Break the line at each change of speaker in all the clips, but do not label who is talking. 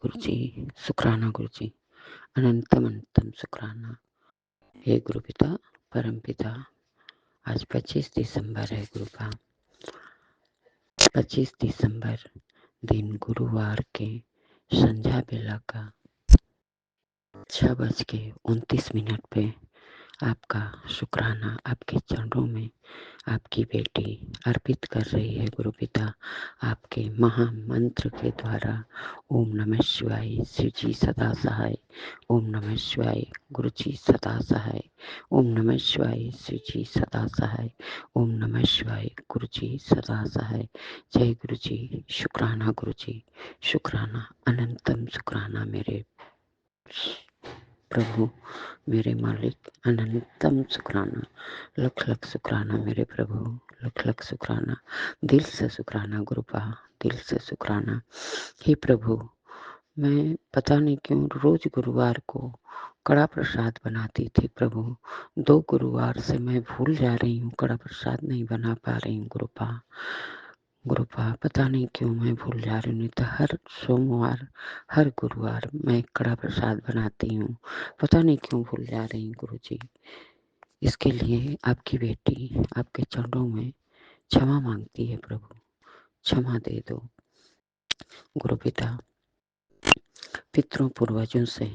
गुरु जी, शुक्राना गुरु जी, अनंतम अनंतम शुक्राना। हे गुरु पिता परम पिता, आज 25 दिसंबर है गुरु का। 25 दिसंबर दिन गुरुवार के संध्या बेला का 6:29 पे आपका शुक्राना आपके चरणों में आपकी बेटी अर्पित कर रही है गुरु पिता। आपके महामंत्र के द्वारा ओम नमः शिवाय, शिव जी सदा सहाय। ओम नमः शिवाय, गुरु जी सदा सहाय। ओम नमः शिवाय, शिव जी सदा सहाय। ओम नमः शिवाय, गुरु जी सदा सहाय। जय गुरु जी, शुक्राना गुरु जी, शुक्राना, अनंतम शुक्राना मेरे प्रभु, मेरे मालिक, अनंतम शुक्राना, लख लख शुक्राना मेरे प्रभु, लख लख शुक्राना, दिल से शुक्राना गुरुपा, दिल से शुक्राना। हे प्रभु, मैं पता नहीं क्यों रोज गुरुवार को कड़ा प्रसाद बनाती थी प्रभु। 2 गुरुवार से मैं भूल जा रही हूँ, कड़ा प्रसाद नहीं बना पा रही हूँ गुरुपा, पता नहीं क्यों मैं भूल जा रही हूँ। नहीं तो हर सोमवार, हर गुरुवार मैं कड़ा प्रसाद बनाती हूँ, पता नहीं क्यों भूल जा रही हूँ गुरु जी। इसके लिए आपकी बेटी आपके चरणों में क्षमा मांगती है प्रभु, क्षमा दे दो गुरु पिता। पितरों पूर्वजों से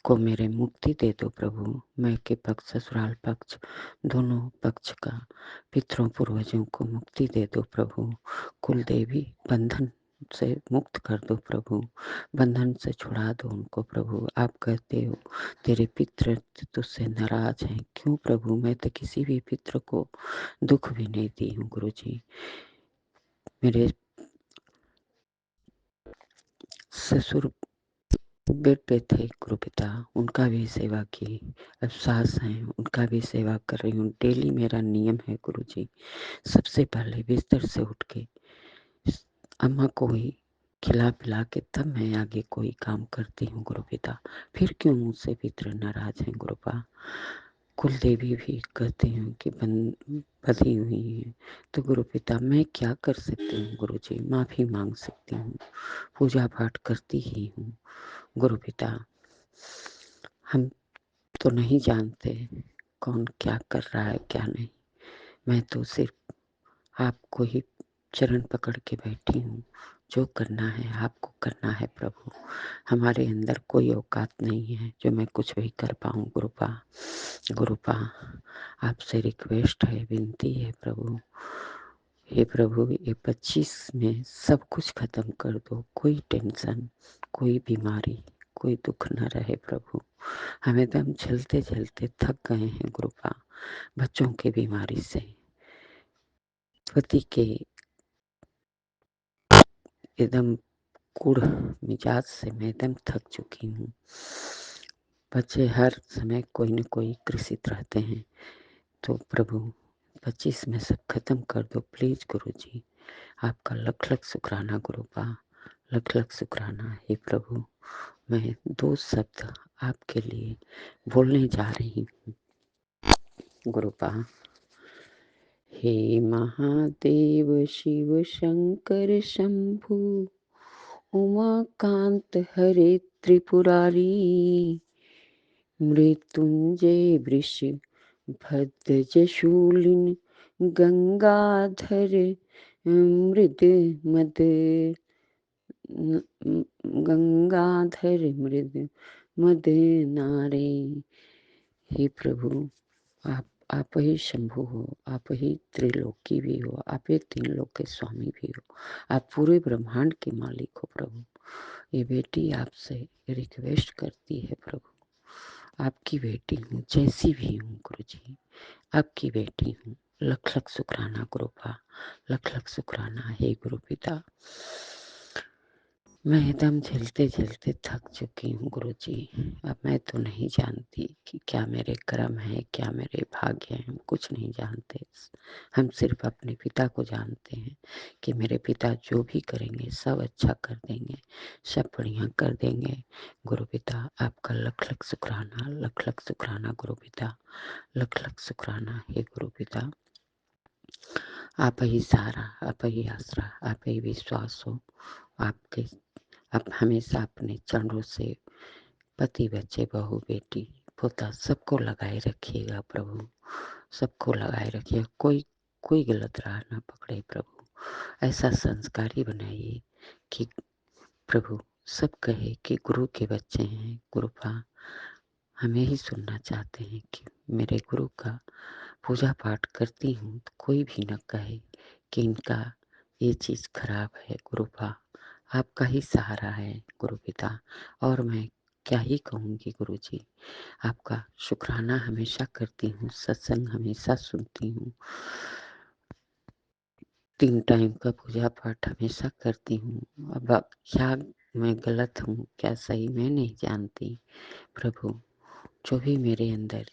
को मेरे मुक्ति दे दो प्रभु। मैं के पक्ष, ससुराल पक्ष, दोनों पक्ष का पितरों पूर्वजों को मुक्ति दे दो प्रभु। कुल देवी बंधन से मुक्त कर दो प्रभु, बंधन से छुड़ा दो उनको प्रभु। आप कहते हो तेरे पितृ तुझसे नाराज हैं। क्यों प्रभु, मैं तो किसी भी पितृ को दुख भी नहीं दी हूँ गुरु जी। मेरे ससुर बेड पे थे गुरु पिता, उनका भी सेवा की। अब सास हैं, उनका भी सेवा कर रही हूँ। डेली मेरा नियम है गुरु जी, सबसे पहले बिस्तर से उठ के अम्मा को ही खिला पिला के तब मैं आगे कोई काम करती हूँ गुरु पिता। फिर क्यों मुझसे पितृ नाराज हैं गुरुपा। कुल देवी भी कहती हूँ कि बधी हुई है, तो गुरु पिता मैं क्या कर सकती हूँ गुरु जी। माफी मांग सकती हूँ, पूजा पाठ करती ही हूँ गुरु पिता। हम तो नहीं जानते कौन क्या कर रहा है क्या नहीं। मैं तो सिर्फ आपको ही चरण पकड़ के बैठी हूँ। जो करना है आपको करना है प्रभु। हमारे अंदर कोई औकात नहीं है जो मैं कुछ भी कर पाऊँ गुरुपा। आपसे रिक्वेस्ट है, विनती है प्रभु। हे प्रभु, ये 25 में सब कुछ खत्म कर दो। कोई टेंशन, कोई बीमारी, कोई दुख न रहे प्रभु। हम एकदम झेलते झेलते थक गए हैं गुरुपा। बच्चों की बीमारी से, पति के एकदम कुड़ मिजाज से मैं एकदम थक चुकी हूँ। बच्चे हर समय कोई न कोई ग्रसित रहते हैं। तो प्रभु 25 में सब खत्म कर दो प्लीज गुरु जी। आपका लख लख शुक्राना गुरुपा, लख लख शुक्राना। हे प्रभु, मैं 2 शब्द आपके लिए बोलने जा रही हूँ गुरुपा। हे महादेव शिव शंकर शंभु, उमाकांत हरे त्रिपुरारी, मृत्युंजय वृष भद्रजशूलिन गंगाधर मृद मद गंगाधर मृद मद नारे। हे प्रभु, आप ही शंभु हो, आप ही त्रिलोकी भी हो, आप ही 3 लोक के स्वामी भी हो, आप पूरे ब्रह्मांड के मालिक हो प्रभु। ये बेटी आपसे रिक्वेस्ट करती है प्रभु, आपकी बेटी हूँ, जैसी भी हूँ गुरु जी, आपकी बेटी हूँ। लख लख शुक्राना गुरुपा, लख लख शुक्राना। हे गुरु पिता, मैं एकदम झेलते झेलते थक चुकी हूँ गुरु जी। अब मैं तो नहीं जानती कि क्या मेरे कर्म है, क्या मेरे भाग्य हैं, हम कुछ नहीं जानते। हम सिर्फ अपने पिता को जानते हैं कि मेरे पिता जो भी करेंगे सब अच्छा कर देंगे, सब बढ़िया कर देंगे गुरु पिता। आपका लख लख शुक्राना, लख लख शुक्राना गुरु पिता, लख लख शुक्राना। हे गुरु पिता, आप ही सहारा, आप ही आसरा, आप ही विश्वास हो। आपके आप हमेशा अपने चरणों से पति, बच्चे, बहू, बेटी, पोता सबको लगाए रखिएगा प्रभु, सबको लगाए रखिएगा। कोई गलत राह ना पकड़े प्रभु। ऐसा संस्कारी बनाइए कि प्रभु सब कहे कि गुरु के बच्चे हैं, गुरुपा हमें ही सुनना चाहते हैं कि मेरे गुरु का पूजा पाठ करती हूँ तो कोई भी न कहे कि इनका ये चीज़ खराब है। गुरुपा आपका ही सहारा है गुरु पिता, और मैं क्या ही कहूँगी गुरु जी। आपका शुक्राना हमेशा करती हूँ, सत्संग हमेशा सुनती हूँ, 3 टाइम का पूजा पाठ हमेशा करती हूँ। अब क्या मैं गलत हूँ क्या सही मैं नहीं जानती प्रभु। जो भी मेरे अंदर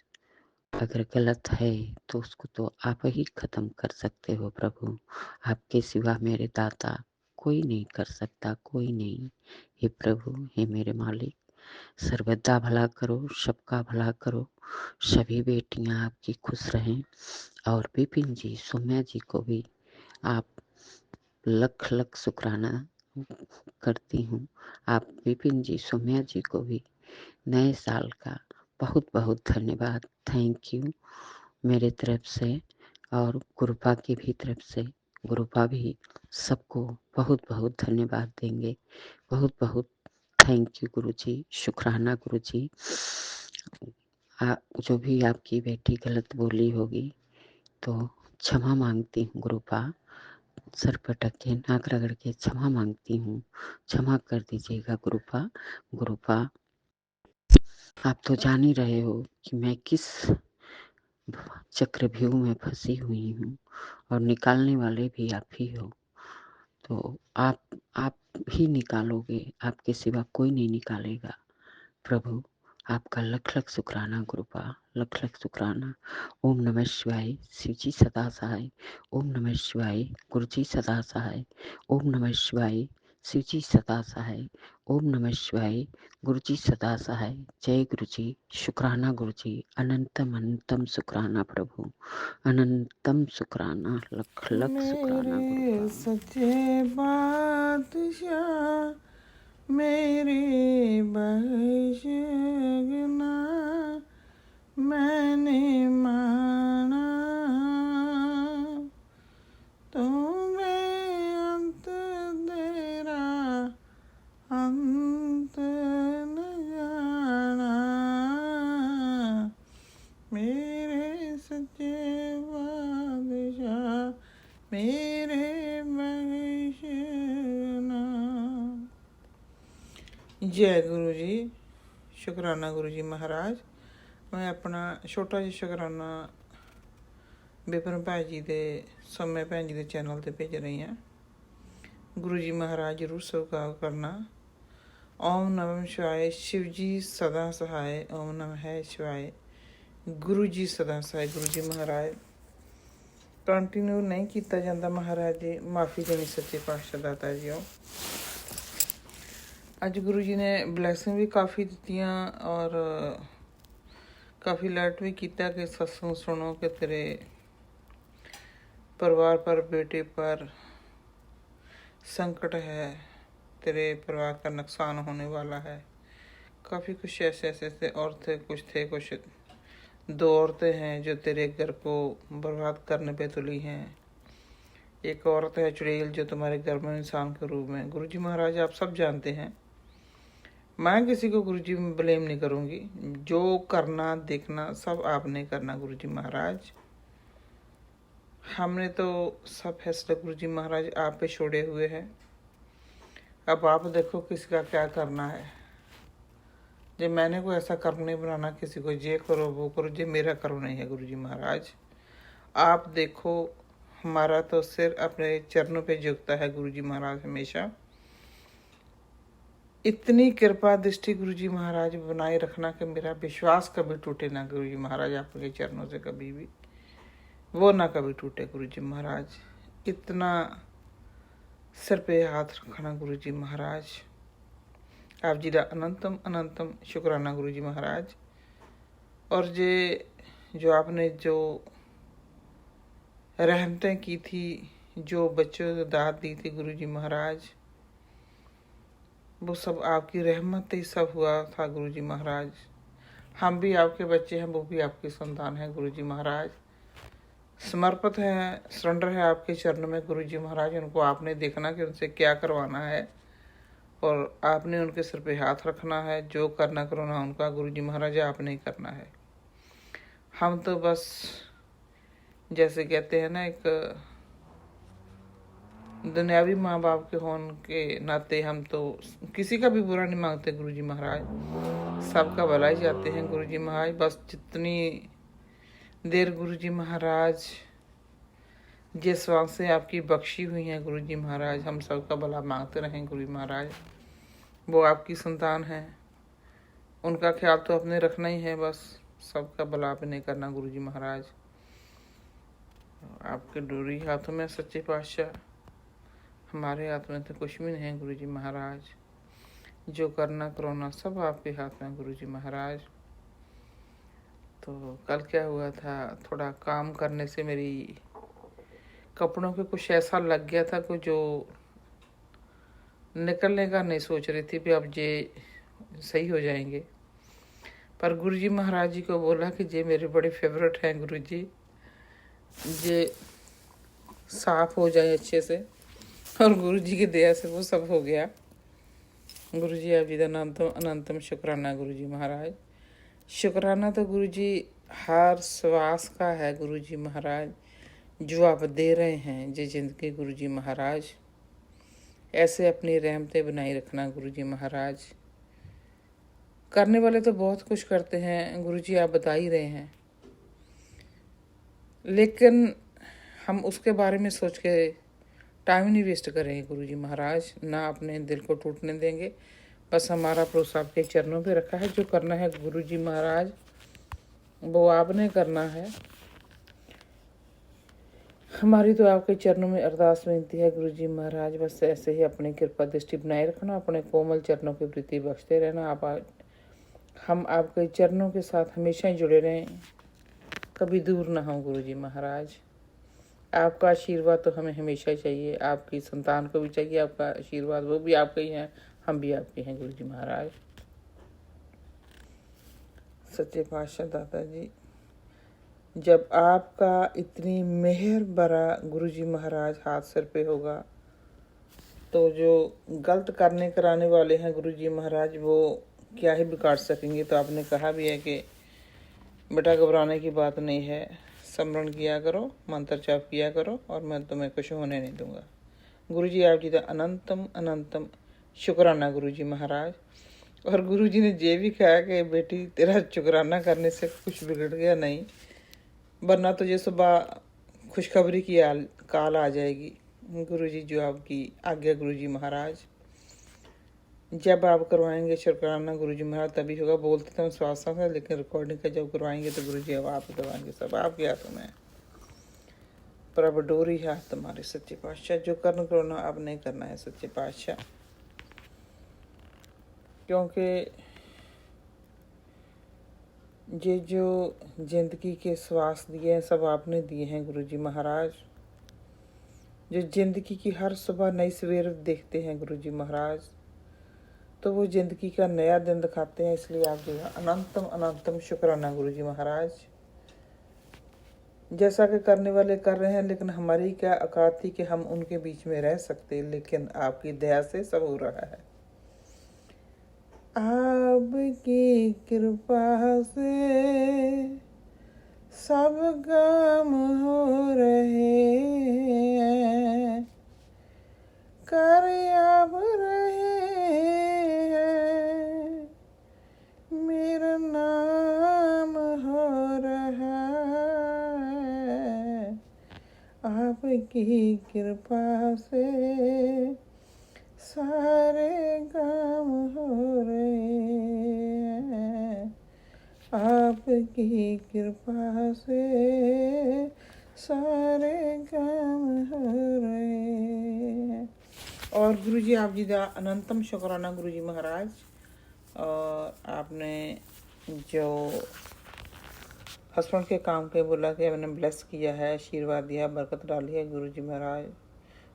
अगर गलत है तो उसको तो आप ही खत्म कर सकते हो प्रभु। आपके सिवा मेरे दाता कोई नहीं कर सकता, कोई नहीं। हे प्रभु, हे मेरे मालिक, सर्वदा भला करो, सबका भला करो, सभी बेटियां आपकी खुश रहें। और विपिन जी, सौम्या जी को भी आप लख लख शुक्राना करती हूँ। आप विपिन जी, सौम्या जी को भी नए साल का बहुत बहुत धन्यवाद, थैंक यू मेरे तरफ से, और गुरुपा की भी तरफ से। गुरुपा भी सबको बहुत बहुत धन्यवाद देंगे। बहुत बहुत थैंक यू गुरु जी, शुक्राना गुरु जी। जो भी आपकी बेटी गलत बोली होगी तो क्षमा मांगती हूँ गुरुपा, सर पटक के नाक रगड़ के क्षमा मांगती हूँ, क्षमा कर दीजिएगा गुरुपा। गुरुपा आप तो जान ही रहे हो कि मैं किस चक्रव्यूह में फंसी हुई हूँ, और निकालने वाले भी आप ही हो। तो आप ही निकालोगे, आपके सिवा कोई नहीं निकालेगा प्रभु। आपका लख लख शुक्राना गुरुपा, लख लख शुक्राना। ओम नमः शिवाय, शिव जी सदा सहाय। ओम नमः शिवाय, गुरु जी सदा सहाय। ओम नमः शिवाय, शिव जी सदा सहाय। ओम नमः शिवाय, गुरु जी सदा सहाय। जय गुरु जी, शुक्राना गुरु जी, अनंतम अनंतम शुक्राना प्रभु, अनंतम शुक्राना, लख लख शुक्राना गुरुपा।
सच्चे बादशाह मेरी बख्शना, मैंने माना तुम्हें अंत तेरा अंत न जाना, मेरे सच्चे बादशाह मेरे बख्शना। जय गुरु जी, शुक्राना गुरु जी महाराज। मैं अपना छोटा जिहा शुकराना विपिन भाई जी दे, सौम्या भैन जी दे चैनल ते भेज रही हाँ। गुरु जी महाराज जरूर स्वीकार करना। ओम नमः शिवाय, शिव जी सदा सहाय। ओम नमः शिवाय, गुरु जी सदा सहाय। गुरु जी महाराज कंटिन्यू नहीं किया जाता महाराज जी, माफ़ी देनी सच्चे पातशाह दाता जी। अज गुरु जी ने ब्लैसिंग भी काफ़ी दित्तियां और काफ़ी लैट भी किया कि सत्संग सुनो कि तेरे परिवार पर, बेटे पर संकट है, तेरे परिवार का नुकसान होने वाला है। काफ़ी कुछ ऐसे थे औरतें, कुछ 2 औरतें हैं जो तेरे घर को बर्बाद करने पे तुली हैं। एक औरत है चुड़ैल जो तुम्हारे घर में इंसान के रूप में। गुरु जी महाराज आप सब जानते हैं, मैं किसी को गुरु जी में ब्लेम नहीं करूँगी। जो करना देखना सब आपने करना गुरु जी महाराज। हमने तो सब फैसले गुरु जी महाराज आप पे छोड़े हुए हैं। अब आप देखो किसका क्या करना है। जो मैंने कोई ऐसा कर्म नहीं बनाना किसी को ये करो वो करो, ये मेरा कर्म नहीं है गुरु जी महाराज। आप देखो हमारा तो सिर अपने चरणों पे झुकता है गुरु जी महाराज हमेशा। इतनी कृपा दृष्टि गुरु जी महाराज बनाए रखना कि मेरा विश्वास कभी टूटे ना गुरु जी महाराज, आपके चरणों से कभी भी वो ना कभी टूटे गुरु जी महाराज। इतना सिर पे हाथ रखना गुरु जी महाराज। आप जी का अनंतम अनंतम शुक्राना गुरु जी महाराज। और जो आपने जो रहमतें की थी, जो बच्चों को दाद दी थी गुरु जी महाराज, वो सब आपकी रहमत ही सब हुआ था गुरुजी महाराज। हम भी आपके बच्चे हैं, वो भी आपकी संतान है गुरुजी महाराज। समर्पित है, सरेंडर है आपके चरणों में गुरुजी महाराज। उनको आपने देखना कि उनसे क्या करवाना है और आपने उनके सिर पे हाथ रखना है। जो करना करवाना उनका गुरुजी महाराज आपने ही करना है। हम तो बस जैसे कहते हैं ना, एक दुनियावी माँ बाप के होने के नाते हम तो किसी का भी बुरा नहीं मांगते गुरुजी महाराज, सबका भला ही चाहते हैं गुरुजी महाराज। बस जितनी देर गुरुजी महाराज जिस वक्त से आपकी बख्शी हुई है गुरुजी महाराज, हम सबका भला मांगते रहें गुरुजी महाराज। वो आपकी संतान है, उनका ख्याल तो अपने रखना ही है, बस सबका भला आपने करना गुरुजी महाराज। आपके डोरी हाथों में सच्चे पातशाह, हमारे हाथ में तो कुछ भी नहीं है गुरुजी महाराज। जो करना करवाना सब आपके हाथ में गुरुजी महाराज। तो कल क्या हुआ था, थोड़ा काम करने से मेरी कपड़ों पे कुछ ऐसा लग गया था कि जो निकलने का नहीं सोच रही थी भी अब ये सही हो जाएंगे। पर गुरुजी महाराज जी को बोला कि ये मेरे बड़े फेवरेट हैं गुरुजी, ये साफ हो जाए अच्छे से। और गुरुजी की दया से वो सब हो गया। गुरुजी आप जी का अनंतम अनंतम शुक्राना गुरुजी महाराज। शुक्राना तो गुरुजी हर श्वास का है गुरुजी महाराज, जो आप दे रहे हैं ये जिंदगी गुरुजी महाराज। ऐसे अपनी रहमतें बनाए रखना गुरुजी महाराज। करने वाले तो बहुत कुछ करते हैं गुरुजी, आप बता ही रहे हैं, लेकिन हम उसके बारे में सोच के टाइम नहीं वेस्ट करेंगे गुरुजी महाराज, ना अपने दिल को टूटने देंगे। बस हमारा भरोसा आपके चरणों पे रखा है। जो करना है गुरुजी महाराज वो आपने करना है। हमारी तो आपके चरणों में अरदास विनती है गुरुजी महाराज, बस ऐसे ही अपनी कृपा दृष्टि बनाए रखना, अपने कोमल चरणों की प्रीति बख्शते रहना। हम आपके चरणों के साथ हमेशा ही जुड़े रहें, कभी दूर ना हो गुरुजी महाराज। आपका आशीर्वाद तो हमें हमेशा ही चाहिए, आपकी संतान को भी चाहिए आपका आशीर्वाद, वो भी आपके ही हैं, हम भी आपके हैं गुरुजी महाराज। सच्चे पातशाह दादा जी, जब आपका इतनी मेहर भरा गुरुजी महाराज हाथ सिर पे होगा तो जो गलत करने कराने वाले हैं गुरुजी महाराज वो क्या ही बिगाड़ सकेंगे। तो आपने कहा भी है कि बेटा घबराने की बात नहीं है, स्मरण किया करो, मंत्र जाप किया करो और मैं तुम्हें कुछ होने नहीं दूंगा। गुरुजी आप जी का अनंतम अनंतम शुक्राना गुरुजी महाराज। और गुरुजी ने ये भी कहा कि बेटी तेरा शुक्राना करने से कुछ बिगड़ गया नहीं, वरना तो ये सुबह खुशखबरी की काल आ जाएगी। गुरुजी जो आपकी आज्ञा गुरुजी महाराज। जब आप करवाएंगे शुक्राना गुरुजी महाराज तभी होगा। बोलते तो हम स्वास्थ्य से, लेकिन रिकॉर्डिंग का जब करवाएंगे तो गुरुजी अब आप करवाएंगे, सब आपके हाथों में। पर अब डोरी है तुम्हारे सच्चे पातशाह, जो करना करना अब नहीं करना है सच्चे पातशाह, क्योंकि ये जो जिंदगी के श्वास दिए हैं सब आपने दिए हैं गुरुजी महाराज। जो जिंदगी की हर सुबह नई सवेर देखते हैं गुरुजी महाराज, तो वो जिंदगी का नया दिन दिखाते हैं। इसलिए आप जो है अनंतम अनंतम शुक्राना गुरुजी महाराज। जैसा कि करने वाले कर रहे हैं, लेकिन हमारी क्या औकात थी कि हम उनके बीच में रह सकते, लेकिन आपकी दया से सब हो रहा है। आपकी कृपा से सब काम हो रहे हैं, कर आप रहे हैं, मेरा नाम हो रहा है। आपकी कृपा से सारे काम हो रहे हैं, आपकी कृपा से सारे काम हो रहे हैं। और गुरुजी आप जी का अनंतम शुक्राना गुरुजी महाराज। और आपने जो हस्बैंड के काम के बोला कि मैंने ब्लेस किया है, आशीर्वाद दिया, बरकत डाली है गुरुजी महाराज,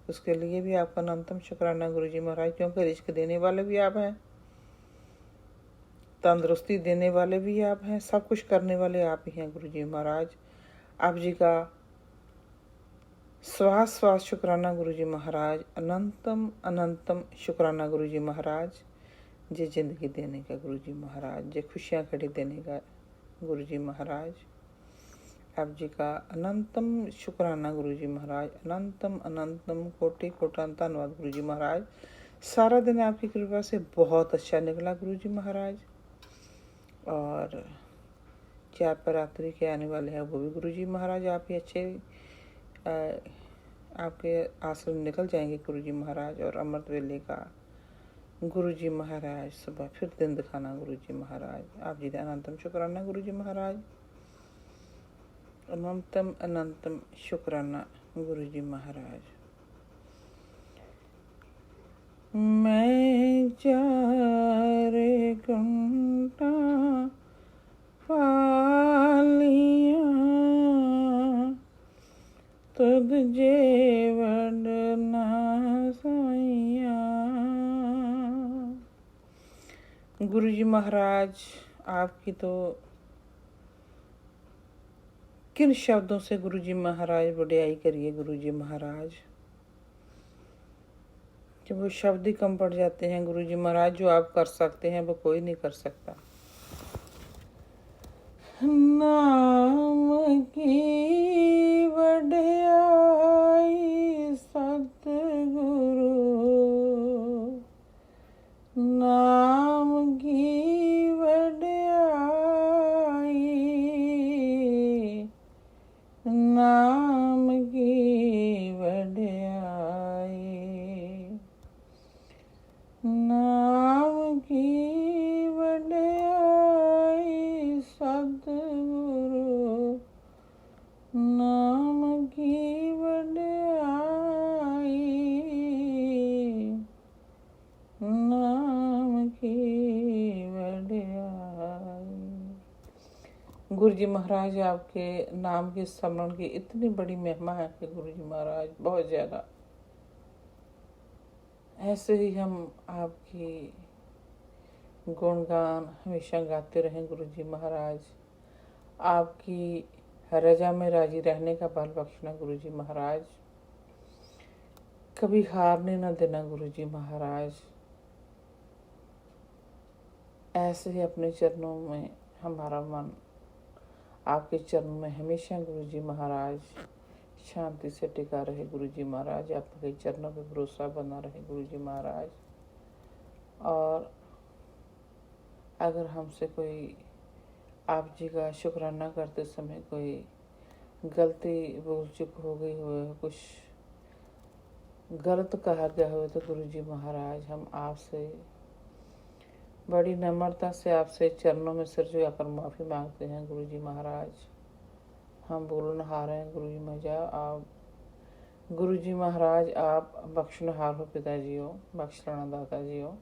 उसके लिए भी आपका अनंतम शुक्राना गुरु जी महाराज, क्योंकि रिस्क देने वाले भी आप हैं, तंदुरुस्ती देने वाले भी आप हैं, सब कुछ करने वाले आप ही हैं गुरु जी महाराज। आप जी का श्वास श्वास शुक्राना गुरु जी महाराज, अनंतम अनंतम शुक्राना गुरु जी महाराज। जे जिंदगी देने का गुरु जी महाराज, जे खुशियाँ खड़ी देने का गुरु जी महाराज, आप जी का अनंतम शुक्राना गुरु जी महाराज, अनंतम अनंतम कोटि कोटान धन्यवाद गुरु जी महाराज। सारा दिन आपकी कृपा से बहुत अच्छा निकला गुरु जी महाराज। और 4 परात्री के आने वाले हैं वो भी गुरु जी महाराज आप ही अच्छे आपके आश्रम निकल जाएंगे गुरु जी महाराज। और अमृत वेले का गुरु जी महाराज सुबह फिर दिन दिखाना गुरु जी महाराज। आप जी का अनंतम शुक्राना गुरु जी महाराज, अनंतम अनंतम शुक्राना गुरु जी महाराज। मैं चारे घंटा पालिया तुद जेवड़ना साइया। गुरु जी महाराज आपकी तो किन शब्दों से गुरु जी महाराज बड़ाई करिए गुरु जी महाराज। जब वो शब्द ही कम पड़ जाते हैं गुरु जी महाराज, जो आप कर सकते हैं वो कोई नहीं कर सकता। नाम की वड्याई सतगुरु, नाम की वड्याई, नाम की वड्याई, नाम की वड्याई सतगुरु, नाम की वड्याई, नाम की वड्याई। गुरु जी महाराज आपके नाम के स्मरण की इतनी बड़ी महिमा है कि गुरु जी महाराज बहुत ज़्यादा। ऐसे ही हम आपकी गुणगान हमेशा गाते रहें गुरु जी महाराज। आपकी रजा में राजी रहने का बल बख्शना गुरु जी महाराज। कभी हारने न देना गुरु जी महाराज। ऐसे ही अपने चरणों में हमारा मन आपके चरणों में हमेशा गुरु जी महाराज शांति से टिका रहे गुरु जी महाराज। आपके चरणों पे भरोसा बना रहे गुरु जी महाराज। और अगर हमसे कोई आप जी का शुक्राना करते समय कोई गलती भूल चूक हो गई हो, कुछ गलत कहा गया हो, तो गुरु जी महाराज हम आपसे बड़ी नम्रता से आपसे चरणों में सिर झुकाकर माफ़ी मांगते हैं गुरु जी महाराज। हम बोलनहार हैं गुरु जी महाराज। आप गुरु जी महाराज आप बख्शनहार हो, पिताजी हो, बख्शना दाता जी हो।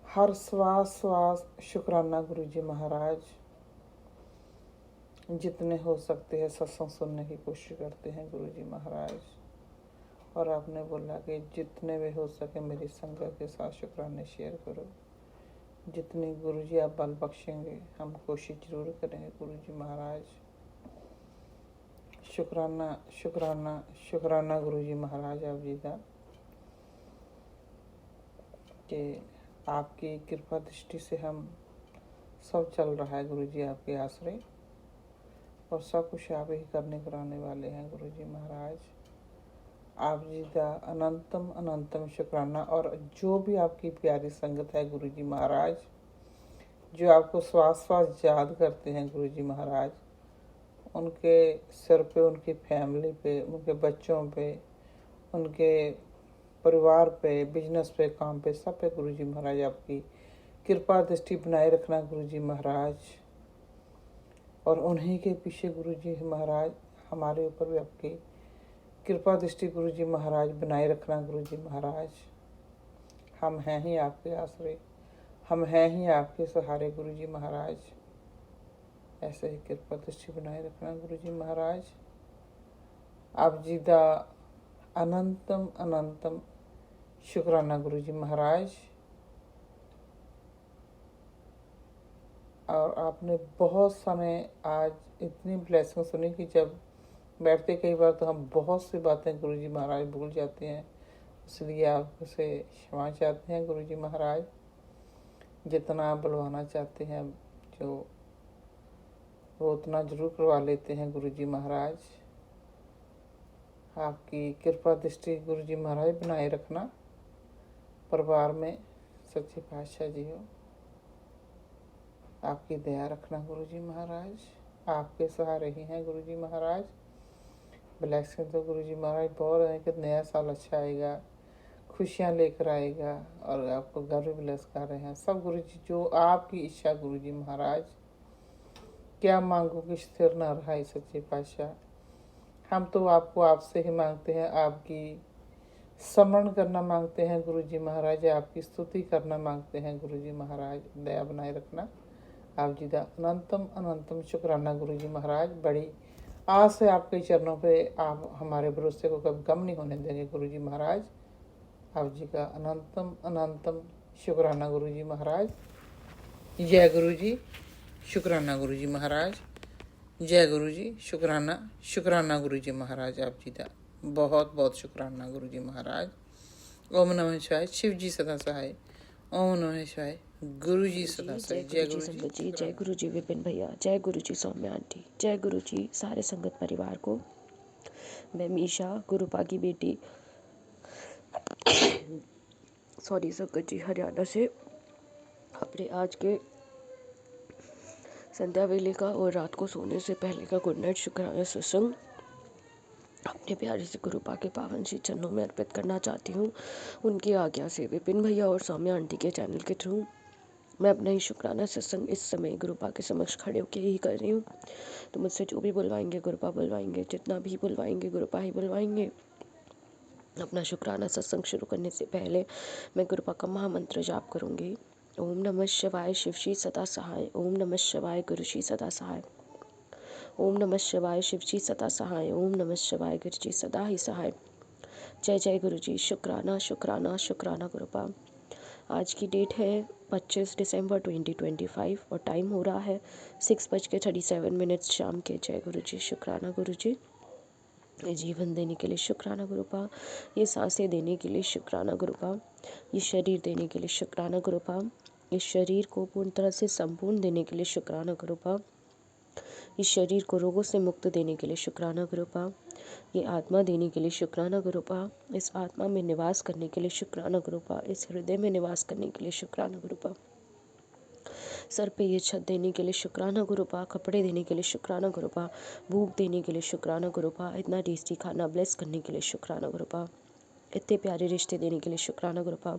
हर श्वास श्वास शुक्राना गुरु जी महाराज। जितने हो सकते हैं सत्संग सुनने की कोशिश करते हैं गुरु जी महाराज। और आपने बोला कि जितने भी हो सके मेरी संगत के साथ शुक्राने शेयर करो। जितनी गुरु जी आप बल बख्शेंगे हम कोशिश जरूर करेंगे गुरु जी महाराज। शुक्राना शुक्राना शुक्राना गुरु जी महाराज आप जी का कि आपकी कृपा दृष्टि से हम सब चल रहा है गुरु जी आपके आश्रय। और सब कुछ आप ही करने कराने वाले हैं गुरु जी महाराज। आप जी का अनंतम अनंतम शुक्राना। और जो भी आपकी प्यारी संगत है गुरु जी महाराज, जो आपको श्वास श्वास याद करते हैं गुरु जी महाराज, उनके सिर पे, उनकी फैमिली पे, उनके बच्चों पे, उनके परिवार पे, बिजनेस पे, काम पे, सब पे गुरु जी महाराज आपकी कृपा दृष्टि बनाए रखना गुरु जी महाराज। और उन्हीं के पीछे गुरु जी महाराज हमारे ऊपर भी आपकी कृपा दृष्टि गुरु जी महाराज बनाए रखना गुरु जी महाराज। हम हैं ही आपके आश्रय, हम हैं ही आपके सहारे गुरु जी महाराज। ऐसे ही कृपा दृष्टि बनाए रखना गुरु जी महाराज। आप जी दा अनंतम अनंतम शुक्राना गुरु जी महाराज। और आपने बहुत समय आज इतनी ब्लेसिंग सुनी कि जब बैठते कई बार तो हम बहुत सी बातें गुरु जी महाराज भूल जाते हैं, इसलिए आपसे क्षमा चाहते हैं गुरु जी महाराज। जितना आप बुलवाना चाहते हैं जो वो उतना जरूर करवा लेते हैं गुरु जी महाराज। आपकी कृपा दृष्टि गुरु जी महाराज बनाए रखना, परिवार में सच्चे पातशाह जी हो, आपकी दया रखना गुरु जी महाराज। आपके सहारे ही हैं गुरु जी महाराज। ब्लेसिंग तो गुरु जी महाराज बहुत है कि नया साल अच्छा आएगा, खुशियाँ लेकर आएगा और आपको घर भी ब्लेस कर रहे हैं सब गुरु जी। जो आपकी इच्छा गुरु जी महाराज, क्या मांगो कि स्थिर न रहा सच्चे पातशाह। हम तो आपको आपसे ही मांगते हैं, आपकी स्मरण करना मांगते हैं गुरु जी महाराज, आपकी स्तुति करना मांगते हैं गुरु जी महाराज। दया बनाए रखना आप जी का अनंतम अनंतम शुक्राना गुरु जी महाराज। बड़ी आस है आपके चरणों पे, आप हमारे भरोसे को कभी कम नहीं होने देंगे गुरु जी महाराज। आप जी का अनंतम अनंतम शुक्राना गुरु जी महाराज। जय गुरु जी, शुक्राना गुरु जी महाराज। जय गुरु जी, शुक्राना शुक्राना गुरु जी महाराज। आप जी का बहुत बहुत शुक्राना गुरु जी महाराज। ओम नमः शिवाय। शिव जी सदा सहाय। ओम नमः शिवाय। गुरु जी सदा सहाय।
जय गुरु जी संगत जी, जय गुरु जी विपिन भैया, जय गुरु जी सौम्या आंटी, जय गुरु जी सारे संगत परिवार को। मैं मीशा गुरुपा की बेटी सॉरी संगत जी हरियाणा से अपने आज के संध्या वेले का और रात को सोने से पहले का गुड नाइट शुक्राना सत्संग अपने प्यारे से गुरुपा के पावन श्री चरणों में अर्पित करना चाहती हूँ। उनकी आज्ञा से विपिन भैया और सौम्या आंटी के चैनल के थ्रू मैं अपना ही शुक्राना सत्संग इस समय गुरुपा के समक्ष खड़े होकर ही कर रही हूँ। तो मुझसे जो भी बुलवाएंगे गुरुपा बुलवाएंगे, जितना भी बुलवाएंगे गुरुपा ही बुलवाएंगे। अपना शुक्राना सत्संग शुरू करने से पहले मैं गुरुपा का महामंत्र जाप करूँगी। ओम नमः शिवाय शिवजी सदा सहाय, ओम नमः शिवाय गुरुजी सदा सहाय, ओम नमः शिवाय शिवजी सदा सहाय, ओम नमः शिवाय गुरुजी सदा ही सहाय। जय जय गुरुजी। शुक्राना शुक्राना शुक्राना गुरुपा। आज की डेट है 25 दिसंबर 2025 और टाइम हो रहा है 6:37 शाम के। जय गुरु जी, शुक्राना गुरु जी। ये जीवन देने के लिए शुक्राना गुरुपा, ये सांसें देने के लिए शुक्राना गुरुपा, ये शरीर देने के लिए शुक्राना गुरुपा, इस शरीर को पूर्ण तरह से संपूर्ण देने के लिए शुक्राना गुरुपा, इस शरीर को रोगों से मुक्त देने के लिए शुक्राना गुरुपा, ये आत्मा देने के लिए शुक्राना गुरुपा, इस आत्मा में निवास करने के लिए शुक्राना गुरुपा, इस हृदय में निवास करने के लिए शुक्राना गुरुपा, सर पे ये छत देने के लिए शुक्राना गुरुपा, कपड़े देने के लिए शुक्राना गुरुपा, भूख देने के लिए शुक्राना गुरुपा, इतना टेस्टी खाना ब्लेस करने के लिए शुक्राना गुरुपा, इतने प्यारे रिश्ते देने के लिए शुक्राना गुरुपा,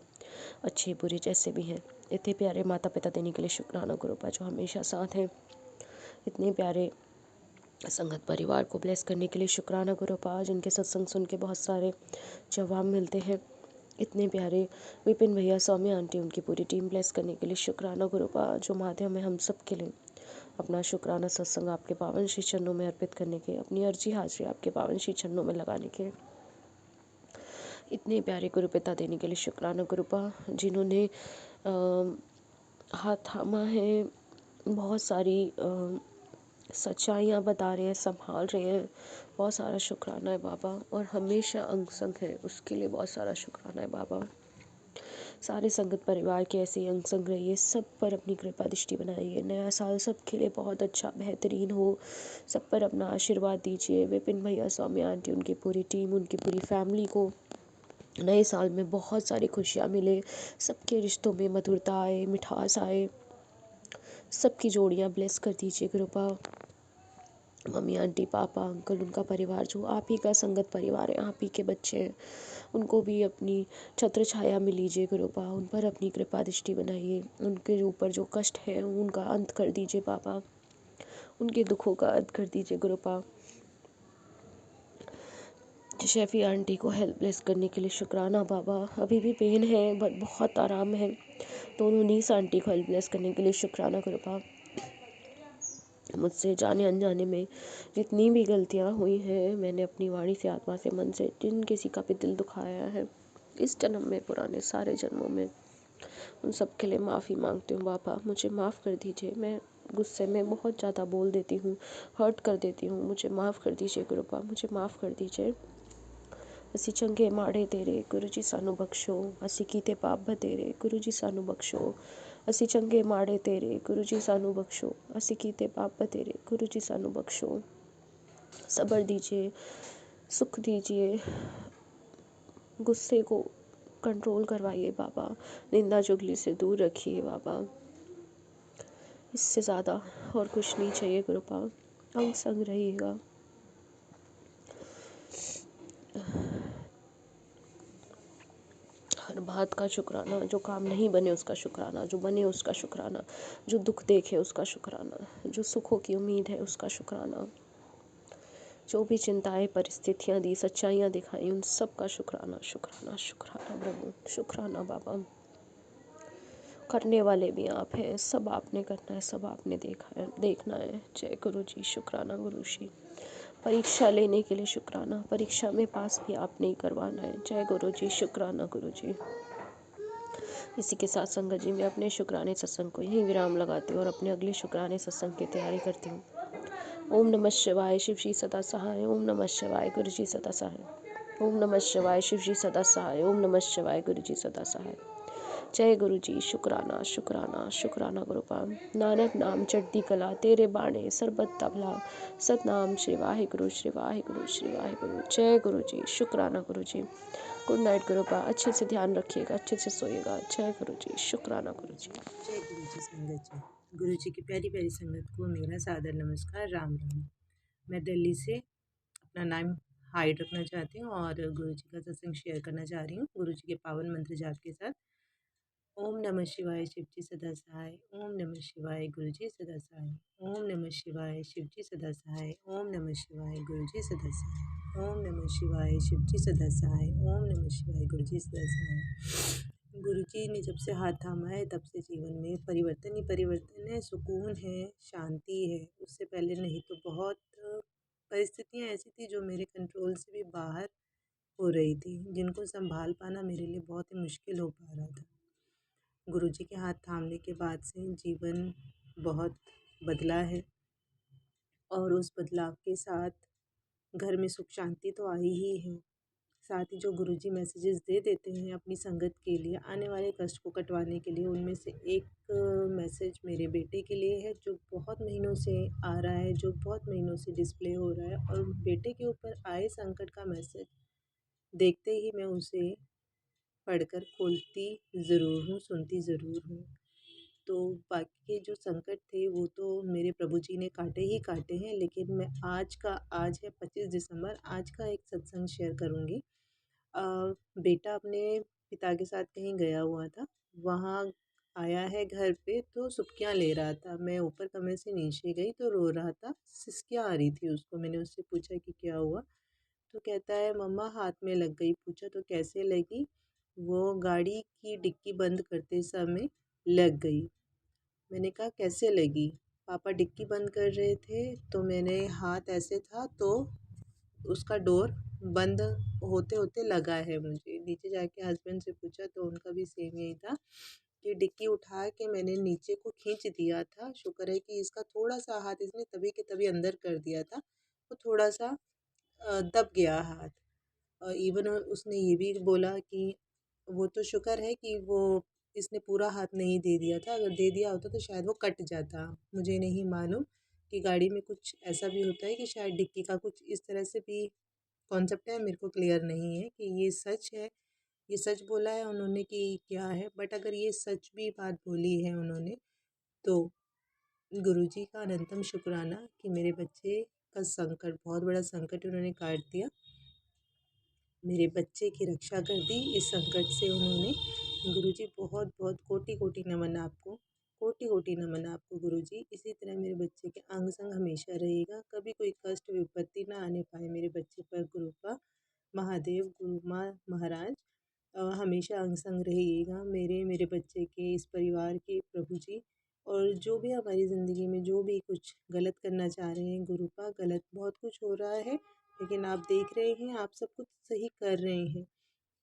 अच्छे बुरे जैसे भी हैं, इतने प्यारे माता पिता देने के लिए शुक्राना गुरुपा जो हमेशा साथ हैं, इतने प्यारे संगत परिवार को ब्लेस करने के लिए शुक्राना गुरुपा, जिनके सत्संग सुन के बहुत सारे जवाब मिलते हैं, इतने प्यारे विपिन भैया सौम्या आंटी उनकी पूरी टीम ब्लेस करने के लिए शुक्राना गुरुपा, जो माध्यम है हम सब के लिए अपना शुक्राना सत्संग आपके पावन श्री चरणों में अर्पित करने के, अपनी अर्जी हाजिरी आपके पावन श्री चरणों में लगाने के, इतने प्यारे गुरु पिता देने के लिए शुक्राना गुरुपा, जिन्होंने हाथ थामा है, बहुत सारी सच्चाइयाँ बता रहे हैं, संभाल रहे हैं, बहुत सारा शुक्राना है बाबा, और हमेशा अंग संग है उसके लिए बहुत सारा शुक्राना है बाबा। सारे संगत परिवार के ऐसे ही अंग संग रहिए, सब पर अपनी कृपा दृष्टि बनाइए, नया साल सबके लिए बहुत अच्छा बेहतरीन हो, सब पर अपना आशीर्वाद दीजिए। विपिन भैया सौम्या आंटी उनकी पूरी टीम उनकी पूरी फैमिली को नए साल में बहुत सारी खुशियाँ मिले, सबके रिश्तों में मधुरता आए, मिठास आए, सबकी जोड़ियाँ ब्लेस कर दीजिए गुरुपा। मम्मी आंटी पापा अंकल उनका परिवार जो आप ही का संगत परिवार है, आप ही के बच्चे हैं, उनको भी अपनी छत्र छाया में लीजिए गुरुपा, उन पर अपनी कृपा दृष्टि बनाइए, उनके ऊपर जो कष्ट है उनका अंत कर दीजिए बाबा, उनके दुखों का अंत कर दीजिए गुरुपा। शैफी आंटी को हेल्प ब्लेस करने के लिए शुक्राना बाबा, अभी भी पेन है बट बहुत आराम है, तो उन्होंने इस आंटी को हेल्प ब्लेस करने के लिए शुक्राना गुरुपा। मुझसे जाने अनजाने में जितनी भी गलतियाँ हुई हैं, मैंने अपनी वाणी से, आत्मा से, मन से जिन किसी का भी दिल दुखाया है इस जन्म में, पुराने सारे जन्मों में, उन सब के लिए माफ़ी मांगती हूँ बाबा। मुझे माफ़ कर दीजिए, मैं गुस्से में बहुत ज़्यादा बोल देती हूँ, हर्ट कर देती हूँ। मुझे माफ़ कर दीजिए गुरुपा, मुझे माफ़ कर दीजिए। ਅਸੀਂ ਚੰਗੇ ਮਾੜੇ ਤੇਰੇ ਗੁਰੂ ਜੀ ਸਾਨੂੰ ਬਖਸ਼ੋ, ਅਸੀਂ ਕੀਤੇ ਪਾਪ ਬਤੇਰੇ ਗੁਰੂ ਜੀ ਸਾਨੂੰ ਬਖਸ਼ੋ। ਅਸੀਂ ਚੰਗੇ ਮਾੜੇ ਤੇਰੇ ਗੁਰੂ ਜੀ ਸਾਨੂੰ ਬਖਸ਼ੋ, ਅਸੀਂ ਕੀਤੇ ਪਾਪ ਬਤੇਰੇ गुरु जी सानू बख्शो। सब्र दीजिए, सुख दीजिए, गुस्से को कंट्रोल करवाइए बाबा, निंदा चुगली से दूर रखिए बाबा। इससे ज़्यादा और कुछ नहीं चाहिए कृपा, अंग संग रहिएगा। हर बात का शुक्राना, जो काम नहीं बने उसका शुक्राना, जो बने उसका शुक्राना, जो दुख देखे उसका शुक्राना, जो सुखों की उम्मीद है उसका शुक्राना, जो भी चिंताएं परिस्थितियां दी, सच्चाइयां दिखाई, उन सब का शुक्राना शुक्राना शुक्राना प्रभु, शुक्राना बाबा। करने वाले भी आप हैं, सब आपने करना है, सब आपने देखा है, देखना है। जय गुरु जी, शुक्राना गुरु जी। परीक्षा लेने के लिए शुक्राना, परीक्षा में पास भी आपने ही करवाना है। जय गुरु जी, शुक्राना गुरु जी। इसी के साथ संगत जी, मैं अपने शुक्राने सत्संग को यहीं विराम लगाती हूँ और अपने अगले शुक्राने सत्संग की तैयारी करती हूँ। ओम नमः शिवाय, शिव जी सदा सहाय। ओम नमः शिवाय, गुरु जी सदा सहाय। ओम नमः शिवाय, शिव जी सदा सहाय। ओम नमः शिवाय, गुरु जी सदा सहाय। जय गुरु जी, शुक्राना शुक्राना शुक्राना गुरुपाम। नानक नाम चढ़ती कला, तेरे बाणे सरबत तबला, सतनाम श्री वाहे गुरु श्री वाहे गुरु श्री वाहे गुरु। जय गुरु जी, शुक्राना गुरु जी। गुड नाइट गुरुपा, अच्छे से ध्यान रखिएगा, अच्छे से सोइएगा। जय गुरु जी, शुक्राना गुरु जी।
जय गुरु जी संगत जी। गुरु जी की प्यारी प्यारी संगत को मेरा सादर नमस्कार, राम राम। मैं दिल्ली से अपना नाम हाइड रखना चाहती हूँ और गुरु जी का सत्संग शेयर करना चाह रही हूँ गुरु जी के पावन मंत्र जाप के साथ। ओम नमः शिवाय, शिव जी सदा सहाय। ओम नमः शिवाय, गुरु जी सदा सहाय। ओम नमः शिवाय, शिव जी सदा सहाय। ओम नमः शिवाय, गुरु जी सदा सहाय। ओम नमः शिवाय, शिव जी सदा सहाय। ओम नमः शिवाय, गुरु जी सदा सहाय। गुरु जी ने जब से हाथ थामा है तब से जीवन में परिवर्तन ही परिवर्तन है, सुकून है, शांति है। उससे पहले नहीं तो बहुत परिस्थितियाँ ऐसी थी जो मेरे कंट्रोल से भी बाहर हो रही थी, जिनको संभाल पाना मेरे लिए बहुत ही मुश्किल हो पा रहा था। गुरु जी के हाथ थामने के बाद से जीवन बहुत बदला है और उस बदलाव के साथ घर में सुख शांति तो आई ही है। साथ ही जो गुरुजी मैसेजेस दे देते हैं अपनी संगत के लिए, आने वाले कष्ट को कटवाने के लिए, उनमें से एक मैसेज मेरे बेटे के लिए है जो बहुत महीनों से आ रहा है, जो बहुत महीनों से डिस्प्ले हो रहा है। और बेटे के ऊपर आए संकट का मैसेज देखते ही मैं उसे पढ़कर खोलती ज़रूर हूँ, सुनती ज़रूर हूँ। तो बाकी के जो संकट थे वो तो मेरे प्रभु जी ने काटे ही काटे हैं, लेकिन मैं आज है 25 दिसंबर, आज का एक सत्संग शेयर करूँगी। बेटा अपने पिता के साथ कहीं गया हुआ था, वहाँ आया है घर पे तो सुबकियाँ ले रहा था। मैं ऊपर कमरे से नीचे गई तो रो रहा था, सिसकियाँ आ रही थी उसको। मैंने उससे पूछा कि क्या हुआ? तो कहता है मम्मा हाथ में लग गई। पूछा तो कैसे लगी? वो गाड़ी की डिक्की बंद करते समय लग गई। मैंने कहा कैसे लगी? पापा डिक्की बंद कर रहे थे तो मैंने हाथ ऐसे था तो उसका डोर बंद होते होते लगा है मुझे। नीचे जाके हस्बैंड से पूछा तो उनका भी सेम यही था कि डिक्की उठा के मैंने नीचे को खींच दिया था। शुक्र है कि इसका थोड़ा सा हाथ इसने तभी के तभी अंदर कर दिया था, वो थोड़ा सा दब गया हाथ। इवन उसने ये भी बोला कि वो तो शुक्र है कि वो इसने पूरा हाथ नहीं दे दिया था, अगर दे दिया होता तो शायद वो कट जाता। मुझे नहीं मालूम कि गाड़ी में कुछ ऐसा भी होता है कि शायद डिक्की का कुछ इस तरह से भी कॉन्सेप्ट है, मेरे को क्लियर नहीं है कि ये सच है, ये सच बोला है उन्होंने कि क्या है। बट अगर ये सच भी बात बोली है उन्होंने तो गुरुजी का अनंतम शुक्राना कि मेरे बच्चे का संकट, बहुत बड़ा संकट उन्होंने काट दिया, मेरे बच्चे की रक्षा कर दी इस संकट से उन्होंने। गुरुजी बहुत बहुत कोटि कोटि नमन आपको, कोटि कोटि नमन आपको गुरुजी। इसी तरह मेरे बच्चे के अंग संग हमेशा रहेगा, कभी कोई कष्ट विपत्ति ना आने पाए मेरे बच्चे पर। गुरुपा महादेव, गुरु माँ महाराज हमेशा अंग संग रहिएगा मेरे बच्चे के, इस परिवार के प्रभु जी। और जो भी हमारी ज़िंदगी में जो भी कुछ गलत करना चाह रहे हैं गुरुपा, गलत बहुत कुछ हो रहा है, लेकिन आप देख रहे हैं आप सब कुछ सही कर रहे हैं।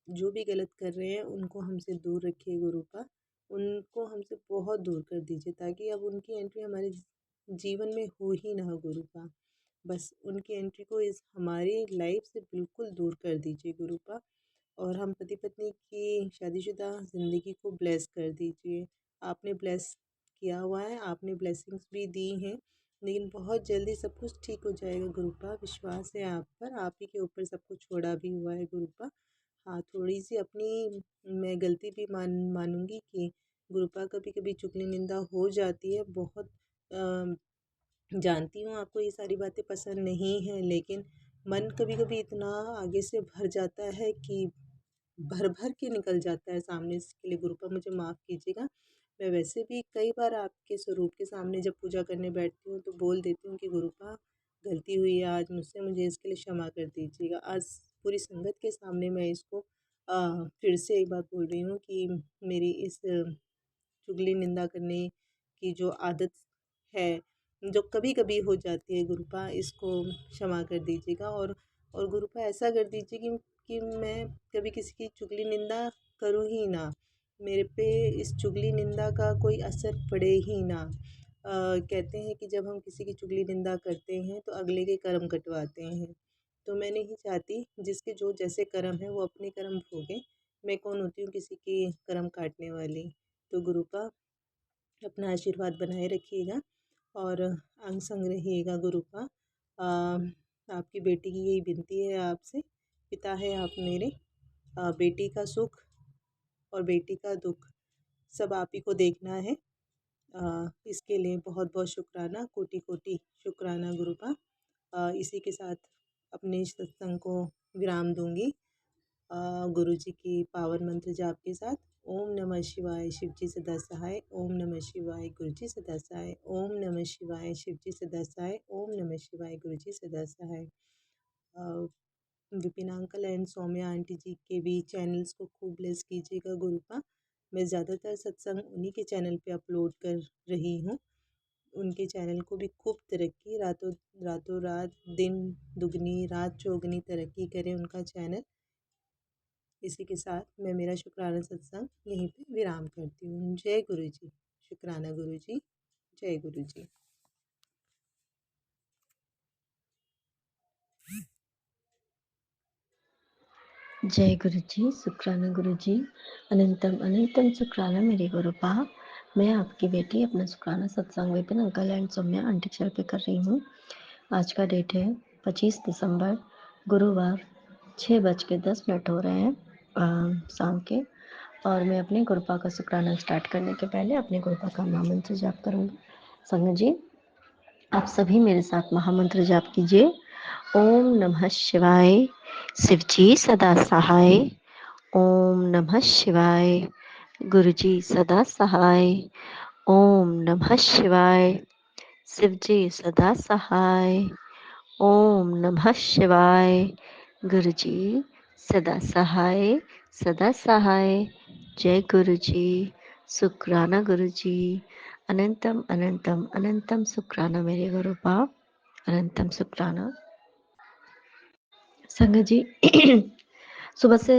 जो भी गलत कर रहे हैं उनको हमसे दूर रखिए गुरुपा, उनको हमसे बहुत दूर कर दीजिए ताकि अब उनकी एंट्री हमारे जीवन में हो ही ना गुरुपा। बस उनकी एंट्री को इस हमारी लाइफ से बिल्कुल दूर कर दीजिए गुरुपा, और हम पति पत्नी की शादीशुदा ज़िंदगी को ब्लेस कर दीजिए। आपने ब्लेस किया हुआ है, आपने ब्लेसिंग्स भी दी हैं, लेकिन बहुत जल्दी सब कुछ ठीक हो जाएगा गुरुपा, विश्वास है आप पर, आप ही के ऊपर सब कुछ छोड़ा भी हुआ है गुरुपा। हाँ, थोड़ी-सी अपनी मैं गलती भी मानूँगी कि गुरुपा कभी-कभी चुगली निंदा हो जाती है, बहुत जानती हूँ आपको ये सारी बातें पसंद नहीं हैं, लेकिन मन कभी-कभी इतना आगे से भर जाता है कि भर-भर के निकल जाता है सामने के लिए गुरुपा, मुझे माफ़ कीजिएगा। मैं वैसे भी कई बार आपके स्वरूप के सामने जब पूजा करने बैठती हूँ तो बोल देती हूँ कि गुरुपा गलती हुई है आज मुझसे, मुझे इसके लिए क्षमा कर दीजिएगा। आज पूरी संगत के सामने मैं इसको फिर से एक बार बोल रही हूँ कि मेरी इस चुगली निंदा करने की जो आदत है, जो कभी-कभी हो जाती है गुरुपा, इसको क्षमा कर दीजिएगा, और गुरुपा ऐसा कर दीजिए कि मैं कभी किसी की चुगली निंदा करूँ ही ना। मेरे पे इस चुगली निंदा का कोई असर पड़े ही ना। कहते हैं कि जब हम किसी की चुगली निंदा करते हैं तो अगले के कर्म कटवाते हैं। तो मैं नहीं चाहती जिसके जो जैसे कर्म है वो अपने कर्म भोगे। मैं कौन होती हूँ किसी के कर्म काटने वाली। तो गुरुपा अपना आशीर्वाद बनाए रखिएगा और अंग संग रहिएगा गुरुपा। आपकी बेटी की यही विनती है आपसे। पिता है आप मेरे, बेटी का सुख और बेटी का दुख सब आप ही को देखना है। इसके लिए बहुत बहुत शुक्राना, कोटि कोटि शुक्राना गुरुपा। इसी के साथ अपने सत्संग को विराम दूंगी गुरु जी की पावन मंत्र जाप के साथ। ओम नमः शिवाय, शिव जी सदा सहाय। ओम नमः शिवाय, गुरु जी सदा सहाय। ओम नमः शिवाय, शिव जी सदा सहाय। ओम नमः शिवाय, गुरु जी सदा सहाय। Vipin uncle and Saumya aunty ji के भी चैनल्स को खूब ब्लेस कीजिएगा गुरुपा। मैं ज़्यादातर सत्संग उन्हीं के चैनल पे अपलोड कर रही हूँ। उनके चैनल को भी खूब तरक्की, रातों रात दिन दुगनी रात चौगनी तरक्की करे उनका चैनल। इसी के साथ मैं मेरा शुक्राना सत्संग यहीं पे विराम करती हूँ। जय गुरु जी। शुक्राना गुरु जी। जय गुरु जी।
जय गुरु जी, शुक्राना गुरु जी। अनंतम अनंतम शुक्राना मेरे गुरुपा। मैं आपकी बेटी अपना शुक्राना सत्संग Vipin uncle and Saumya aunty चल पे कर रही हूँ। आज का डेट है 25 दिसंबर, गुरुवार, 6:10 हो रहे हैं शाम के। और मैं अपने गुरुपा का शुक्राना स्टार्ट करने के पहले अपने गुरुपा का महामंत्र जाप करूँगी। संगत जी, आप सभी मेरे साथ महामंत्र जाप कीजिए। ओम नमः शिवाय, शिवजी सदा सहाय। ओम नमः शिवाय, गुरुजी सदा सहाय। ओम नमः शिवाय, शिवजी सदा सहाय। ओम नमः शिवाय, गुरुजी सदा सहाय, सदा सहाय। जय गुरुजी। शुक्राना गुरुजी। अनंतम अनंतम अनंतम शुक्राना मेरे गुरुपा। अनंतम शुक्राना। संगत जी, सुबह से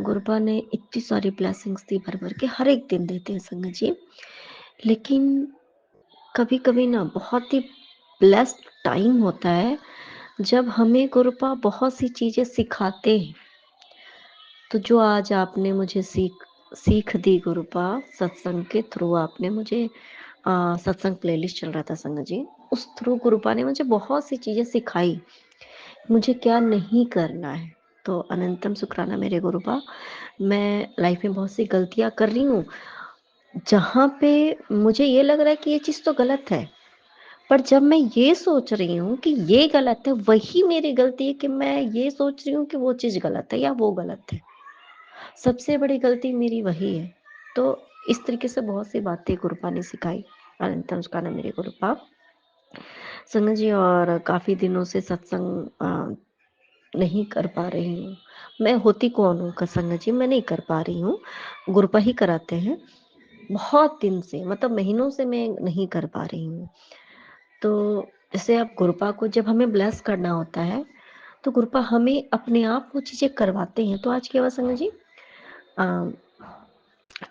गुरुपा ने इतनी सारी ब्लेसिंग्स दी भर भर के, हर एक दिन देते हैं संगत जी। लेकिन कभी कभी ना बहुत ही ब्लेस्ड टाइम होता है जब हमें गुरुपा बहुत सी चीजें सिखाते हैं। तो जो आज आपने मुझे सीख दी गुरुपा, सत्संग के थ्रू आपने मुझे सत्संग प्लेलिस्ट चल रहा था संगत जी, उस थ्रू गुरुपा ने मुझे बहुत सी चीजें सिखाई, मुझे क्या नहीं करना है। तो अनंतम शुक्राना मेरे गुरुपा। मैं लाइफ में बहुत सी गलतियां कर रही हूँ जहाँ पे मुझे ये लग रहा है कि ये चीज़ तो गलत है, पर जब मैं ये सोच रही हूँ कि ये गलत है, वही मेरी गलती है कि मैं ये सोच रही हूँ कि वो चीज़ गलत है या वो गलत है। सबसे बड़ी गलती मेरी वही है। तो इस तरीके से बहुत सी बातें गुरुपा ने सिखाई। अनंतम शुक्राना मेरे गुरुपा। संगत जी, और काफ़ी दिनों से सत्संग नहीं कर पा रही हूँ। मैं होती कौन हूँ संगत जी, मैं नहीं कर पा रही हूँ, गुरुपा ही कराते हैं।
बहुत दिन से, मतलब महीनों से मैं नहीं कर पा रही हूँ। तो जैसे अब गुरुपा को जब हमें ब्लेस करना होता है, तो गुरुपा हमें अपने आप वो चीज़ें करवाते हैं। तो आज क्या हुआ संगत जी,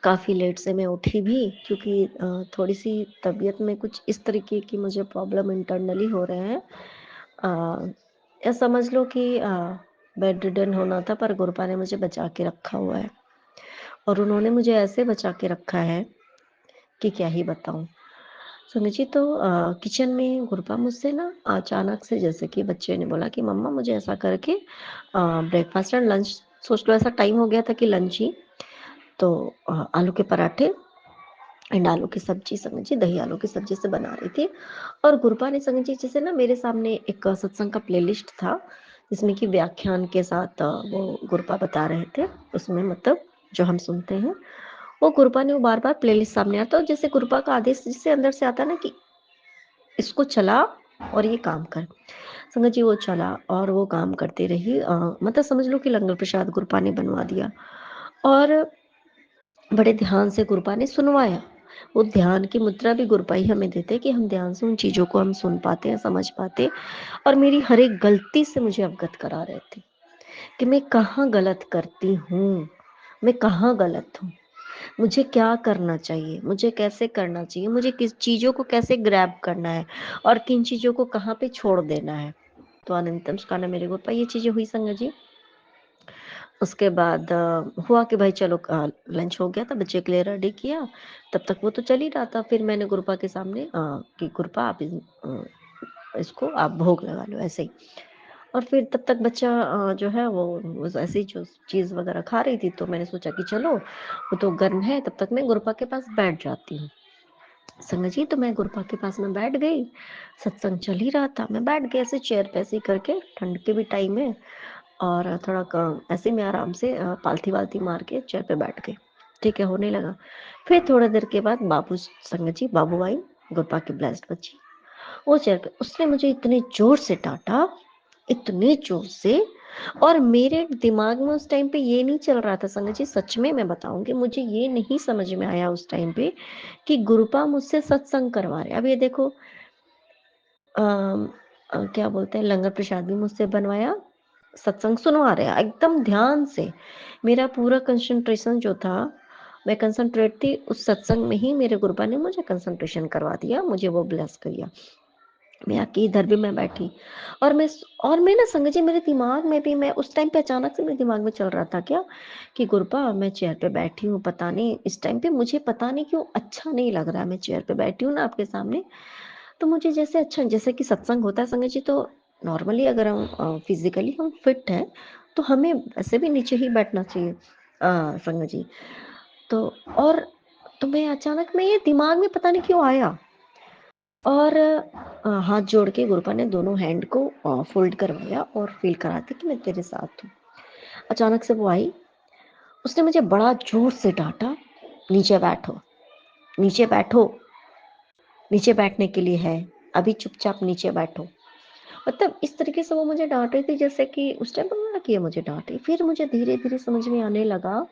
काफ़ी लेट से मैं उठी भी, क्योंकि थोड़ी सी तबीयत में कुछ इस तरीके की मुझे प्रॉब्लम इंटरनली हो रहे हैं। या समझ लो कि बेड रिडन होना था, पर गुरुपा ने मुझे बचा के रखा हुआ है, और उन्होंने मुझे ऐसे बचा के रखा है कि क्या ही बताऊं। सुनिए जी, तो किचन में गुरुपा मुझसे ना अचानक से, जैसे कि बच्चे ने बोला कि मम्मा मुझे ऐसा करके ब्रेकफास्ट एंड लंच, सोच लो ऐसा टाइम हो गया था कि लंच ही, तो आलू के पराठे एंड आलू की सब्जी, संगत जी दही आलू की सब्जी से बना रही थी। और गुरुपा ने संगत जी जैसे ना मेरे सामने एक सत्संग का प्लेलिस्ट था, जिसमें कि व्याख्यान के साथ वो गुरुपा बता रहे थे, उसमें मतलब जो हम सुनते हैं, वो गुरुपा ने वो बार बार प्लेलिस्ट सामने आता, और जैसे गुरुपा का आदेश जिससे अंदर से आता ना कि इसको चला और ये काम कर। संगत जी वो चला और वो काम करती रही, मतलब समझ लो कि लंगर प्रसाद गुरुपा ने बनवा दिया, और बड़े ध्यान से गुरुपा ने सुनवाया। वो ध्यान की मुद्रा भी गुरुपा ही हमें देते कि हम ध्यान से उन चीज़ों को हम सुन पाते हैं, समझ पाते, और मेरी हर एक गलती से मुझे अवगत करा रहे थे कि मैं कहाँ गलत करती हूँ, मैं कहाँ गलत हूँ, मुझे क्या करना चाहिए, मुझे कैसे करना चाहिए, मुझे किस चीज़ों को कैसे ग्रैब करना है, और किन चीज़ों को कहाँ पे छोड़ देना है। तो अनंतम सुखाना मेरे गुरुपा ये चीज़ें हुई संगत जी। उसके बाद हुआ कि भाई चलो लंच हो गया था, बच्चे के लिए रेडी किया, तब तक वो तो चल ही रहा था। फिर मैंने गुरुपा के सामने कि गुरुपा आप इसको आप भोग लगा लो ऐसे ही। और फिर तब तक बच्चा जो है वो ऐसे ही जो चीज़ वगैरह खा रही थी, तो मैंने सोचा कि चलो वो तो गर्म है, तब तक मैं गुरुपा के पास बैठ जाती हूँ। संगत जी, तो मैं गुरुपा के पास में बैठ गई, सत्संग चल ही रहा था, मैं बैठ गई ऐसे चेयर पे ऐसे ही करके, ठंड के भी टाइम है, और थोड़ा ऐसे में आराम से पालथी वालथी मार के चेयर पे बैठ गई। ठीक है, होने लगा। फिर थोड़ा देर के बाद बाबू, संगत जी बाबू आई, गुरुपा की ब्लेस्ड बच्ची, वो चेयर पे, उसने मुझे इतने जोर से डांटा, इतने जोर से, और मेरे दिमाग में उस टाइम पे ये नहीं चल रहा था संगत जी, सच में मैं बताऊंगी, मुझे ये नहीं समझ में आया उस टाइम पे कि गुरुपा मुझसे सत्संग करवा रहे। अब ये देखो, क्या बोलते हैं, लंगर प्रसाद भी मुझसे बनवाया, सत्संग सुनवा रहे हैं एकदम ध्यान से। मेरा पूरा कंसंट्रेशन जो था, मैं कंसंट्रेट थी उस सत्संग में ही, मेरे गुरुपा ने मुझे कंसंट्रेशन करवा दिया, मुझे वो ब्लेस किया। मैं आके इधर भी मैं बैठी, और मैं ना संगत जी, मेरे दिमाग में भी, मैं उस टाइम पे अचानक से मेरे दिमाग में चल रहा था क्या कि गुरुपा मैं चेयर पे बैठी हूँ, पता नहीं इस टाइम पे मुझे पता नहीं क्यों अच्छा नहीं लग रहा है, मैं चेयर पे बैठी हूँ ना आपके सामने, तो मुझे जैसे अच्छा, जैसे कि सत्संग होता है संगत जी, तो नॉर्मली अगर हम फिजिकली हम फिट हैं, तो हमें वैसे भी नीचे ही बैठना चाहिए संगत जी। तो और तो मैं अचानक में ये दिमाग में पता नहीं क्यों आया, और हाथ जोड़ के गुरुपा ने दोनों हैंड को फोल्ड करवाया और फील कराते कि मैं तेरे साथ हूँ। अचानक से वो आई, उसने मुझे बड़ा जोर से डांटा, नीचे बैठो, नीचे बैठो, नीचे बैठने के लिए है, अभी चुपचाप नीचे बैठो। मतलब इस तरीके से वो मुझे डांट रही थी, जैसे कि उस टाइम पर ना कि मुझे डांट रही। फिर मुझे धीरे धीरे समझ में आने लगा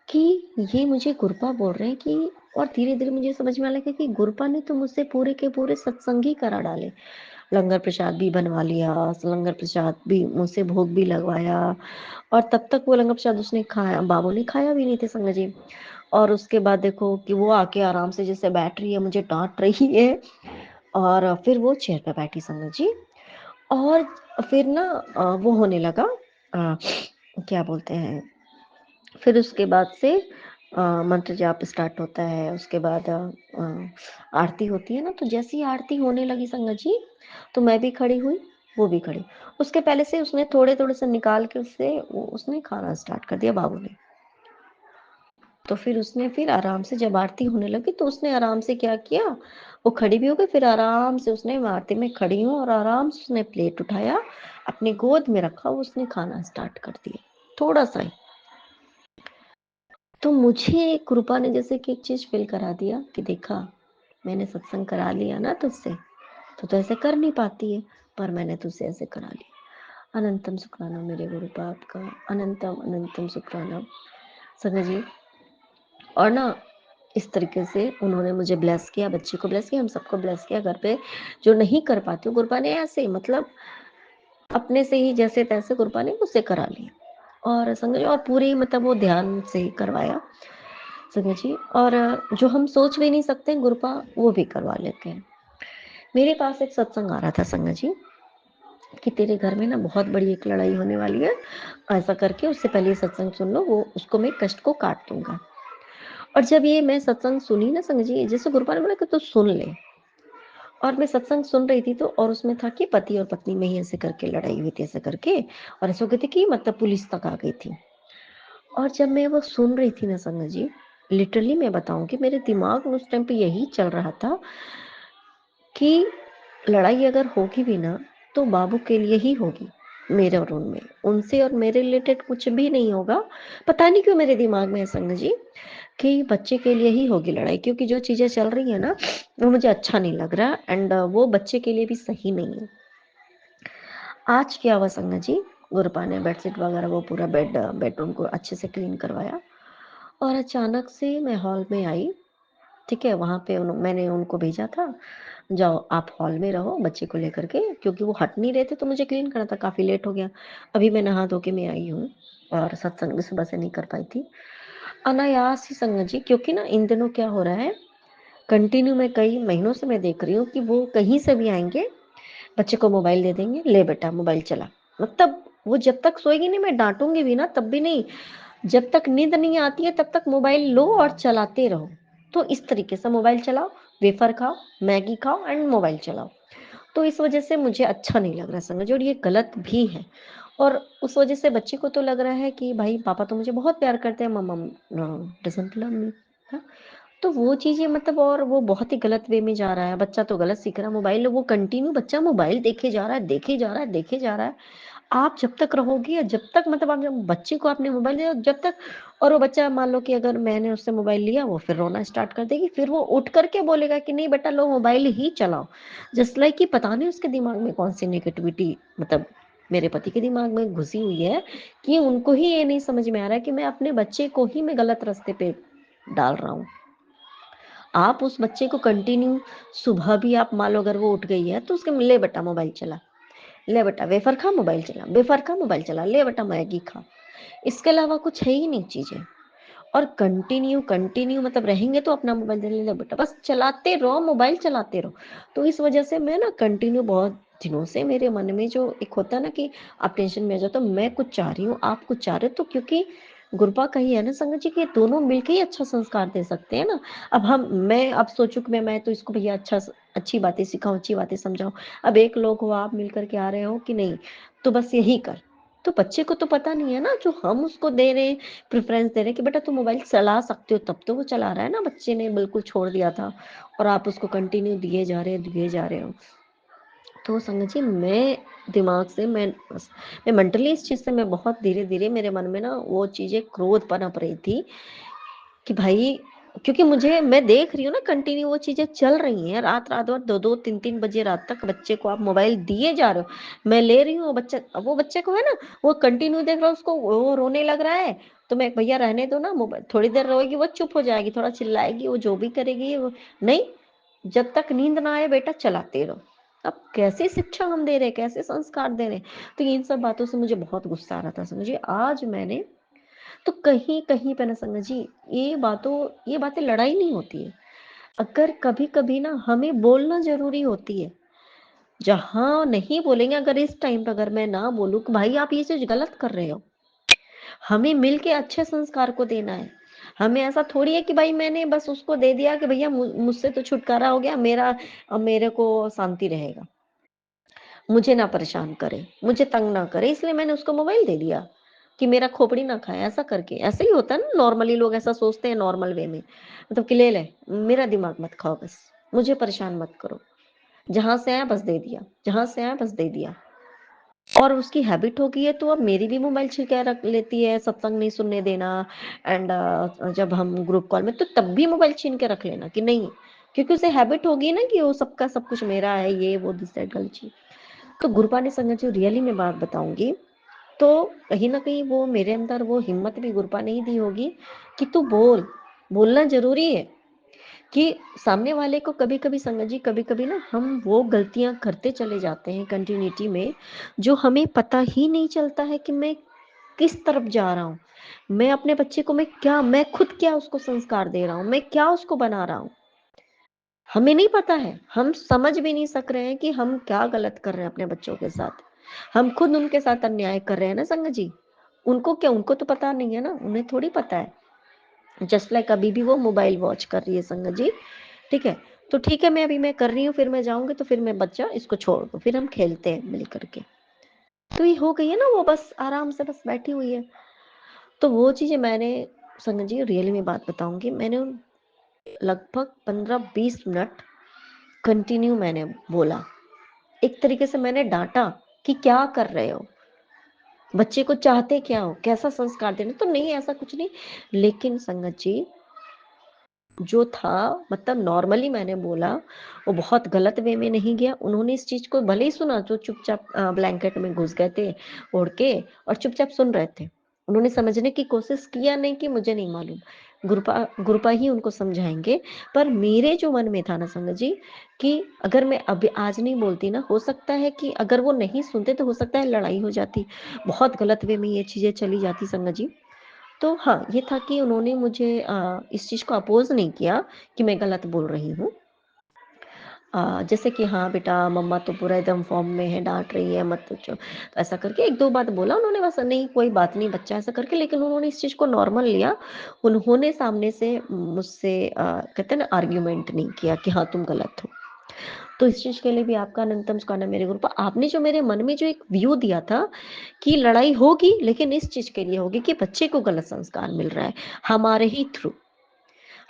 कि ये मुझे गुरुपा बोल रहे हैं कि, और धीरे धीरे मुझे समझ में आने लगा कि गुरुपा ने तो मुझसे पूरे के पूरे सत्संग ही करा डाले, लंगर प्रसाद भी बनवा लिया, लंगर प्रसाद भी मुझसे भोग भी लगवाया, और तब तक वो लंगर प्रसाद उसने खाया, बाबू ने खाया भी नहीं थे संगत जी। और उसके बाद देखो कि वो आके आराम से जैसे बैठ रही है, मुझे डांट रही है, और फिर वो चेयर पे बैठी संगत जी। और फिर ना वो होने लगा, अ, क्या बोलते हैं, फिर उसके बाद से मंत्र जाप स्टार्ट होता है, उसके बाद आरती होती है ना, तो जैसे ही आरती होने लगी संगत जी, तो मैं भी खड़ी हुई, वो भी खड़ी। उसके पहले से उसने थोड़े थोड़े से निकाल के उसने खाना स्टार्ट कर दिया बाबू ने। तो फिर उसने फिर आराम से जब आरती होने लगी, तो उसने आराम से क्या किया, वो खड़ी भी हो गई, फिर आराम से उसने, मैं आरती में खड़ी हूँ, और आराम से उसने प्लेट उठाया, अपनी गोद में रखा, उसने खाना स्टार्ट कर दिया, थोड़ा सा ही। तो मुझे कृपा ने जैसे कि एक चीज फील करा दिया कि देखा, मैंने सत्संग करा लिया ना तुझसे, तो ऐसे कर नहीं पाती है, पर मैंने तुझसे ऐसे करा लिया। अनंतम शुक्राना मेरे गुरु पाप का, अनंतम अनंतम शुक्राना संगत जी। और ना इस तरीके से उन्होंने मुझे ब्लेस किया, बच्ची को ब्लेस किया, हम सबको ब्लेस किया घर पे। जो नहीं कर पाती हूँ, गुरबा ने ऐसे मतलब अपने से ही जैसे तैसे गुरबा ने मुझसे करा लिया और संगत जी और पूरी मतलब वो ध्यान से ही करवाया संगत जी। और जो हम सोच भी नहीं सकते गुरबा वो भी करवा लेते हैं। मेरे पास एक सत्संग आ रहा था संगत जी कि तेरे घर में ना बहुत बड़ी एक लड़ाई होने वाली है, ऐसा करके उससे पहले ये सत्संग सुन लो, वो उसको मैं कष्ट को काट दूंगा। और जब ये मैं सत्संग सुनी ना संगत जी, जैसे गुरुपा ने बोला कि तू सुन ले, और मैं सत्संग सुन रही थी तो और उसमें था कि पति और पत्नी में ही ऐसे करके लड़ाई हुई थी, ऐसे करके, और ऐसे हो गई थी कि मतलब पुलिस तक आ गई थी। और जब मैं वो सुन रही थी ना संगत जी, लिटरली मैं बताऊं कि मेरे दिमाग में उस टाइम पे यही चल रहा था कि लड़ाई अगर होगी भी ना तो बाबू के लिए ही होगी, मेरे और उनमें, उनसे और मेरे रिलेटेड कुछ भी नहीं होगा। पता नहीं क्यों मेरे दिमाग में है संगत जी कि बच्चे के लिए ही होगी लड़ाई, क्योंकि जो चीजें चल रही है ना वो मुझे अच्छा नहीं लग रहा, एंड वो बच्चे के लिए भी सही नहीं है। आज क्या हुआ संगत जी, गुरपा ने बेडशीट वगैरह वो पूरा बेडरूम को अच्छे से क्लीन करवाया, और अचानक से मैं हॉल में आई। ठीक है, वहां पे मैंने उनको भेजा था, जाओ आप हॉल में रहो बच्चे को लेकर के, क्योंकि वो हट नहीं रहे थे तो मुझे क्लीन करना था, काफी लेट हो गया। अभी मैं नहा धो के मैं आई हूँ और सत्संग भी सुबह से नहीं कर पाई थी अनायास ही संगत जी, क्योंकि ना इन दिनों क्या हो रहा है, कंटिन्यू मैं कई महीनों से मैं देख रही हूँ कि वो कहीं से भी आएंगे, बच्चे को मोबाइल दे देंगे, ले बेटा मोबाइल चला। मतलब वो जब तक सोएगी नहीं, मैं डांटूंगी भी ना तब भी नहीं, जब तक नींद नहीं आती है तब तक मोबाइल लो और चलाते रहो। तो इस तरीके से मोबाइल चलाओ, वेफर खाओ, मैगी खाओ एंड मोबाइल चलाओ। तो इस वजह से मुझे अच्छा नहीं लग रहा समझो, और ये गलत भी है। और उस वजह से बच्चे को तो लग रहा है कि भाई पापा तो मुझे बहुत प्यार करते हैं, मम्मा डजंट लव मी। तो वो चीजें मतलब, और वो बहुत ही गलत वे में जा रहा है, बच्चा तो गलत सीख रहा है। मोबाइल वो कंटिन्यू बच्चा मोबाइल देखे जा रहा है, देखे जा रहा है, देखे जा रहा है। आप जब तक रहोगे या जब तक मतलब आप जब बच्चे को आपने मोबाइल दिया जब तक, और वो बच्चा मान लो कि अगर मैंने उससे मोबाइल लिया, वो फिर रोना स्टार्ट कर देगी, फिर वो उठ करके बोलेगा कि नहीं बेटा लो मोबाइल ही चलाओ। जस्ट लाइक कि पता नहीं उसके दिमाग में कौन सी नेगेटिविटी मतलब मेरे पति के दिमाग में घुसी हुई है, कि उनको ही ये नहीं समझ में आ रहा है कि मैं अपने बच्चे को ही मैं गलत रास्ते पे डाल रहा हूँ। आप उस बच्चे को कंटिन्यू सुबह भी आप मान लो अगर वो उठ गई है तो उसके ले बेटा मोबाइल चला, ले बेटा वेफर खा मोबाइल चला, वेफर खा मोबाइल चला, ले बेटा मैगी खा, इसके अलावा कुछ है ही नहीं चीजें। और कंटिन्यू कंटिन्यू मतलब रहेंगे तो अपना मोबाइल दे ले बेटा, बस चलाते रहो, मोबाइल चलाते रहो। तो इस वजह से मैं ना कंटिन्यू बहुत दिनों से मेरे मन में जो एक होता है ना कि आप टेंशन में आ जाओ, तो मैं कुछ चाह रही हूँ, आप कुछ चाह रहे हो, तो क्योंकि गुरबा कही है ना संगत जी कि दोनों मिलकर ही अच्छा संस्कार दे सकते हैं ना। अब मैं अब सोचू कि मैं तो इसको भैया अच्छी बातें सिखाऊं, अच्छी बातें समझाऊं। अब एक लोग हो आप मिल करके आ रहे हो कि नहीं, तो बस यही कर। तो बच्चे को तो पता नहीं है ना, जो हम उसको दे रहे हैं, प्रेफरेंस दे रहे हैं कि बेटा तू मोबाइल चला सकते हो, तब तो वो चला रहा है ना, बच्चे ने बिल्कुल छोड़ दिया था और आप उसको कंटिन्यू दिए जा रहे हो। तो संगत जी मैं दिमाग से मैं मेंटली इस चीज से मैं बहुत धीरे धीरे मेरे मन में ना वो चीजें क्रोध पनप रही थी कि भाई, क्योंकि मुझे मैं देख रही हूँ ना कंटिन्यू वो चीजें चल रही हैं, रात रात भर 2-2 3-3 बजे रात तक बच्चे को आप मोबाइल दिए जा रहे हो। मैं ले रही हूँ बच्चा, अब वो बच्चे को है ना, वो कंटिन्यू देख रहा है, उसको वो रोने लग रहा है, तो मैं भैया रहने दो ना, मोबाइल थोड़ी देर रोएगी वो चुप हो जाएगी, थोड़ा चिल्लाएगी, वो जो भी करेगी वो नहीं, जब तक नींद ना आए बेटा चलाते रहो। अब कैसे शिक्षा हम दे रहे हैं, कैसे संस्कार दे रहे हैं। तो इन सब बातों से मुझे बहुत गुस्सा आ रहा था समझिए। आज मैंने तो कहीं कहीं पे ना संगत जी, ये बातें लड़ाई नहीं होती है, अगर कभी कभी ना हमें बोलना जरूरी होती है। जहां नहीं बोलेंगे, अगर इस टाइम पे अगर मैं ना बोलूं कि भाई आप ये चीज गलत कर रहे हो, हमें मिलके अच्छे संस्कार को देना है। हमें ऐसा थोड़ी है कि भाई मैंने बस उसको दे दिया कि भैया मुझसे तो छुटकारा हो गया मेरा, अब मेरे को शांति रहेगा, मुझे ना परेशान करे, मुझे तंग ना करे, इसलिए मैंने उसको मोबाइल दे दिया कि मेरा खोपड़ी ना खाए, ऐसा करके। ऐसे ही होता है ना, नॉर्मली लोग ऐसा सोचते हैं नॉर्मल वे में, मतलब कि ले मेरा दिमाग मत खाओ, बस मुझे परेशान मत करो, जहां से आया बस दे दिया, जहां से आया बस दे दिया। और उसकी हैबिट हो गई है तो अब मेरी भी मोबाइल छीन के रख लेती है, सत्संग नहीं सुनने देना, एंड जब हम ग्रुप कॉल में तो तब भी मोबाइल छीन के रख लेना कि नहीं, क्योंकि उसे हैबिट होगी ना कि वो सबका सब कुछ मेरा है, ये वो दिस दैट गलत चीज। तो गुरुपा संगत जो रियली में बात बताऊंगी, तो कहीं ना कहीं वो मेरे अंदर वो हिम्मत भी गुरुपा नहीं दी होगी कि तू बोलना जरूरी है। कि सामने वाले को कभी-कभी संगत जी, कभी-कभी ना हम वो गलतियाँ करते चले जाते हैं कंटिन्यूटी में, जो हमें पता ही नहीं चलता है कि मैं किस तरफ जा रहा हूँ। मैं अपने बच्चे को मैं खुद क्या उसको संस्कार दे रहा हूँ, मैं क्या उसको बना रहा हूँ। हमें नहीं पता है, हम समझ भी नहीं सक रहे हैं कि हम क्या गलत कर रहे हैं अपने बच्चों के साथ। हम खुद उनके साथ अन्याय कर रहे हैं ना संगत जी। उनको क्या, उनको तो पता नहीं है ना, उन्हें थोड़ी पता है। जस्ट लाइक अभी भी वो मोबाइल वॉच कर रही है संगत जी, ठीक है? तो ठीक है, मैं कर रही हूँ, फिर मैं जाऊँगी तो फिर मैं बच्चा इसको छोड़ दो, फिर हम खेलते हैं मिल कर के। तो ये हो गई है ना, वो बस आराम से बस बैठी हुई है। तो वो चीज़ें मैंने संगत जी रियली में बात बताऊँगी, मैंने उन लगभग 15-20 मिनट कंटिन्यू मैंने बोला। एक तरीके से मैंने डाँटा कि क्या कर रहे हो? बच्चे को चाहते क्या हो? कैसा संस्कार देना? तो नहीं, ऐसा कुछ नहीं। लेकिन संगत जी, जो था मतलब नॉर्मली मैंने बोला, वो बहुत गलत वे में नहीं गया। उन्होंने इस चीज़ को भले ही सुना, जो चुपचाप ब्लैंकेट में घुस गए थे ओढ़ के और चुपचाप सुन रहे थे। उन्होंने समझने की कोशिश किया नहीं कि मुझे नहीं मालूम। गुरुपा गुरुपा ही उनको समझाएँगे। पर मेरे जो मन में था ना संगत जी, कि अगर मैं अभी आज नहीं बोलती ना, हो सकता है कि अगर वो नहीं सुनते तो हो सकता है लड़ाई हो जाती। बहुत गलत वे में ये चीज़ें चली जाती संगत जी। तो हाँ, ये था कि उन्होंने मुझे इस चीज़ को अपोज़ नहीं किया कि मैं गलत बोल रही हूँ। जैसे कि हाँ बेटा, मम्मा तो पूरा एकदम फ़ॉर्म में है, डाँट रही है, मत पूछो। तो ऐसा करके 1-2 बात बोला उन्होंने, बस नहीं कोई बात नहीं बच्चा, ऐसा करके, लेकिन उन्होंने इस चीज़ को नॉर्मल लिया। उन्होंने सामने से मुझसे कहते हैं ना, आर्ग्यूमेंट नहीं किया कि हाँ, तुम गलत हो। तो इस चीज़ के लिए भी आपका अनंतम शुक्राना मेरे गुरु। आपने जो मेरे मन में जो एक व्यू दिया था कि लड़ाई होगी, लेकिन इस चीज़ के लिए होगी कि बच्चे को गलत संस्कार मिल रहा है, हमारे ही थ्रू।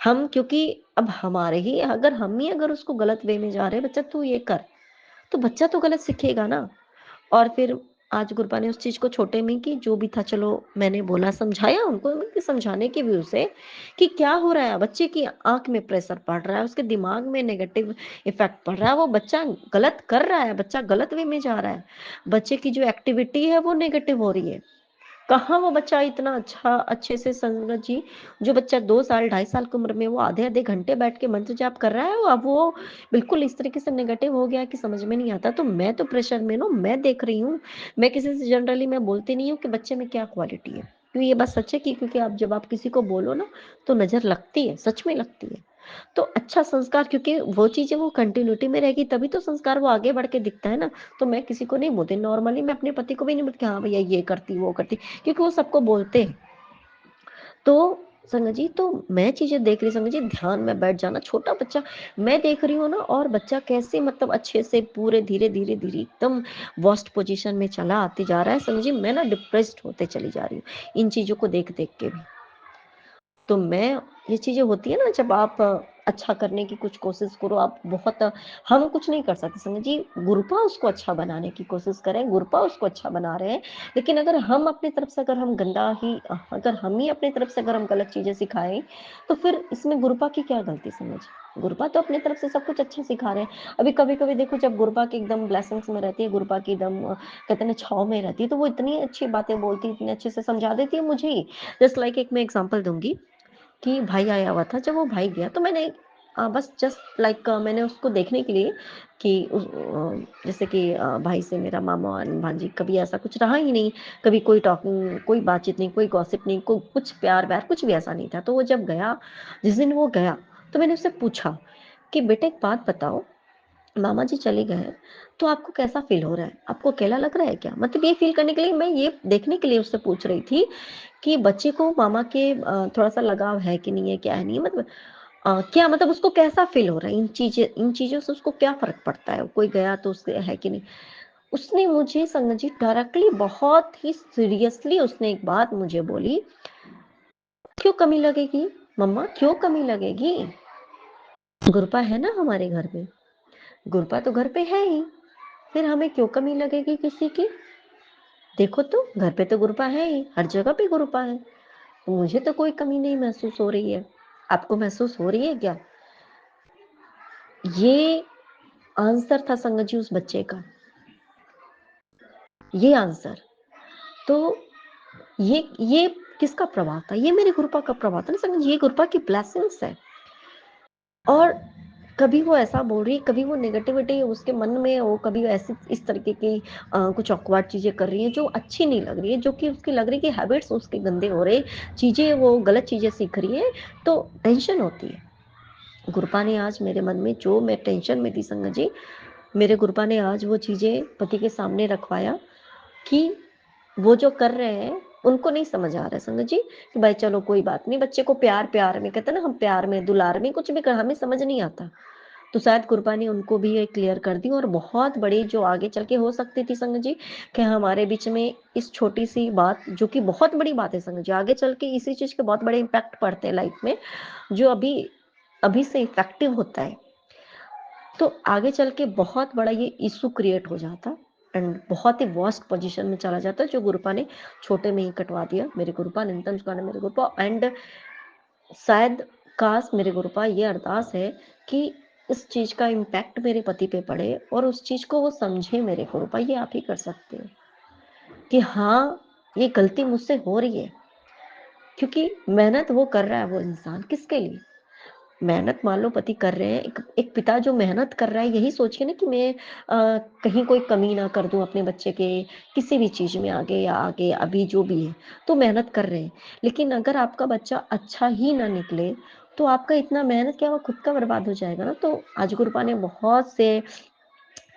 हम क्योंकि अब हमारे ही अगर उसको गलत वे में जा रहे हैं, बच्चा तू ये कर, तो बच्चा तो गलत सीखेगा ना। और फिर आज गुरबा ने उस चीज़ को छोटे में की, जो भी था चलो मैंने बोला, समझाया उनको, उनके समझाने के व्यू से कि क्या हो रहा है, बच्चे की आँख में प्रेशर पड़ रहा है, उसके दिमाग में नेगेटिव इफ़ेक्ट पड़ रहा है, वो बच्चा गलत कर रहा है, बच्चा गलत वे में जा रहा है। बच्चे की जो एक्टिविटी है वो नेगेटिव हो रही है। कहाँ वो बच्चा इतना अच्छे से संगत जी, जो बच्चा 2 साल, 2.5 साल की उम्र में वो आधे-आधे घंटे बैठ के मंत्र जाप कर रहा है, अब वो बिल्कुल इस तरीके से नेगेटिव हो गया कि समझ में नहीं आता। तो मैं तो प्रेशर में हूँ, मैं देख रही हूँ। मैं किसी से जनरली मैं बोलती नहीं हूँ कि बच्चे में क्या क्वालिटी है। क्योंकि ये बात सच है कि क्योंकि आप जब आप किसी को बोलो ना, तो नज़र लगती है, सच में लगती है। तो अच्छा संस्कार, क्योंकि वो चीज़ें वो कंटिन्यूटी में रहेगी तभी तो संस्कार वो आगे बढ़ के दिखता है ना। तो मैं किसी को नहीं बोलती, नॉर्मली मैं अपने पति को भी नहीं बोलती कि हाँ भैया ये करती, वो करती, क्योंकि वो सबको बोलते हैं। तो संगत जी, तो मैं चीज़ें देख रही, संगत जी ध्यान में बैठ जाना, छोटा बच्चा मैं देख रही हूँ ना, और बच्चा कैसे मतलब अच्छे से पूरे धीरे-धीरे एकदम वर्स्ट पोज़ीशन में चला आते जा रहा है। संगत जी, मैं ना डिप्रेस्ड होते चली जा रही हूँ, इन चीज़ों को देख-देख के भी। तो मैं ये चीज़ें होती है ना, जब आप अच्छा करने की कुछ कोशिश करो, आप बहुत हम कुछ नहीं कर सकते संगत जी, गुरुपा उसको अच्छा बनाने की कोशिश करें, गुरुपा उसको अच्छा बना रहे हैं। लेकिन अगर हम अपनी तरफ से, अगर हम गंदा ही अगर हम ही अपनी तरफ से अगर हम गलत चीज़ें सिखाएँ, तो फिर इसमें गुरुपा की क्या गलती संगत जी? गुरुपा तो अपनी तरफ से सब कुछ अच्छा सिखा रहे हैं। अभी कभी-कभी देखो, जब गुरुपा की एकदम ब्लेसिंग्स में रहती है, गुरुपा की एकदम कहते हैं ना छाँव में रहती है, तो वो इतनी अच्छी बातें बोलती है, इतने अच्छे से समझा देती है मुझे ही। जस्ट लाइक एक मैं एग्ज़ाम्पल दूँगी कि भाई आया हुआ था, जब वो भाई गया तो मैंने बस जस्ट लाइक मैंने उसको देखने के लिए कि जैसे कि भाई से मेरा मामा और भांजी कभी ऐसा कुछ रहा ही नहीं, कभी कोई टॉकिंग, कोई बातचीत नहीं, कोई गॉसिप नहीं, कोई कुछ प्यार-व्यार कुछ भी ऐसा नहीं था। तो वो जब गया, जिस दिन वो गया, तो मैंने उससे पूछा कि बेटा एक बात बताओ, मामा जी चले गए हैं, तो आपको कैसा फ़ील हो रहा है? आपको अकेला लग रहा है क्या? मतलब ये फ़ील करने के लिए, मैं ये देखने के लिए उससे पूछ रही थी कि बच्चे को मामा के थोड़ा-सा लगाव है कि नहीं है, क्या है नहीं है, मतलब क्या मतलब उसको कैसा फ़ील हो रहा है? इन चीज़ों से उसको क्या फ़र्क पड़ता है? कोई गया तो उससे है कि नहीं? उसने मुझे संगत जी डायरेक्टली, बहुत ही सीरियसली उसने एक बात मुझे बोली, "क्यों कमी लगेगी? मम्मा क्यों कमी लगेगी? गुरपा है ना हमारे घर में, गुरपा तो घर पे है ही, फिर हमें क्यों कमी लगेगी किसी की? देखो तो घर पे तो गुरपा है ही, हर जगह पे गुरपा है। मुझे तो कोई कमी नहीं महसूस हो रही है। आपको महसूस हो रही है क्या?" ये आंसर था संगत जी उस बच्चे का, ये आंसर। तो ये किसका प्रभाव था? ये मेरे गुरुपा का प्रभाव था ना संगत जी, ये गुरुपा की ब्लेसिंग्स है। और कभी वो ऐसा बोल रही है, कभी वो नेगेटिविटी उसके मन में हो, कभी ऐसी इस तरीके की कुछ ऑकवर्ड चीज़ें कर रही है जो अच्छी नहीं लग रही है, जो कि उसकी लग रही है कि हैबिट्स उसके गंदे हो रहे, चीज़ें वो गलत चीज़ें सीख रही है, तो टेंशन होती है। गुरपा ने आज मेरे मन में जो मैं टेंशन में थी संगत जी, मेरे गुरपा ने आज वो चीज़ें पति के सामने रखवाया कि वो जो कर रहे हैं उनको नहीं समझ आ रहा है संगत जी, कि भाई चलो कोई बात नहीं, बच्चे को प्यार प्यार में कहते हैं ना, हम प्यार में दुलार में कुछ भी कर हमें समझ नहीं आता। तो शायद कृपा ने उनको भी ये क्लियर कर दी, और बहुत बड़ी जो आगे चल के हो सकती थी संगत जी, कि हमारे बीच में इस छोटी सी बात जो कि बहुत बड़ी बात है संगत जी, आगे चल के इसी चीज के बहुत बड़े इम्पैक्ट पड़ते हैं लाइफ में, जो अभी अभी से इफेक्टिव होता है, तो आगे चल के बहुत बड़ा ये इशू क्रिएट हो जाता एंड बहुत ही वर्स्ट पोजीशन में चला जाता, जो गुरुपा ने छोटे में ही कटवा दिया। मेरे गुरुपा निरंतर मुस्कुराना मेरे गुरुपा, एंड शायद काश मेरे गुरुपा ये अरदास है कि इस चीज का इम्पैक्ट मेरे पति पे पड़े और उस चीज को वो समझे। मेरे गुरुपा ये आप ही कर सकते हो कि हाँ, ये गलती मुझसे हो रही है, क्योंकि मेहनत वो कर रहा है, वो इंसान किसके लिए मेहनत मान लो पति कर रहे हैं, एक पिता जो मेहनत कर रहा है यही सोच के ना कि मैं कहीं कोई कमी ना कर दूं अपने बच्चे के किसी भी चीज में, आगे या आगे अभी जो भी है, तो मेहनत कर रहे हैं। लेकिन अगर आपका बच्चा अच्छा ही ना निकले, तो आपका इतना मेहनत क्या, वो खुद का बर्बाद हो जाएगा ना। तो आज गुरुपा ने बहुत से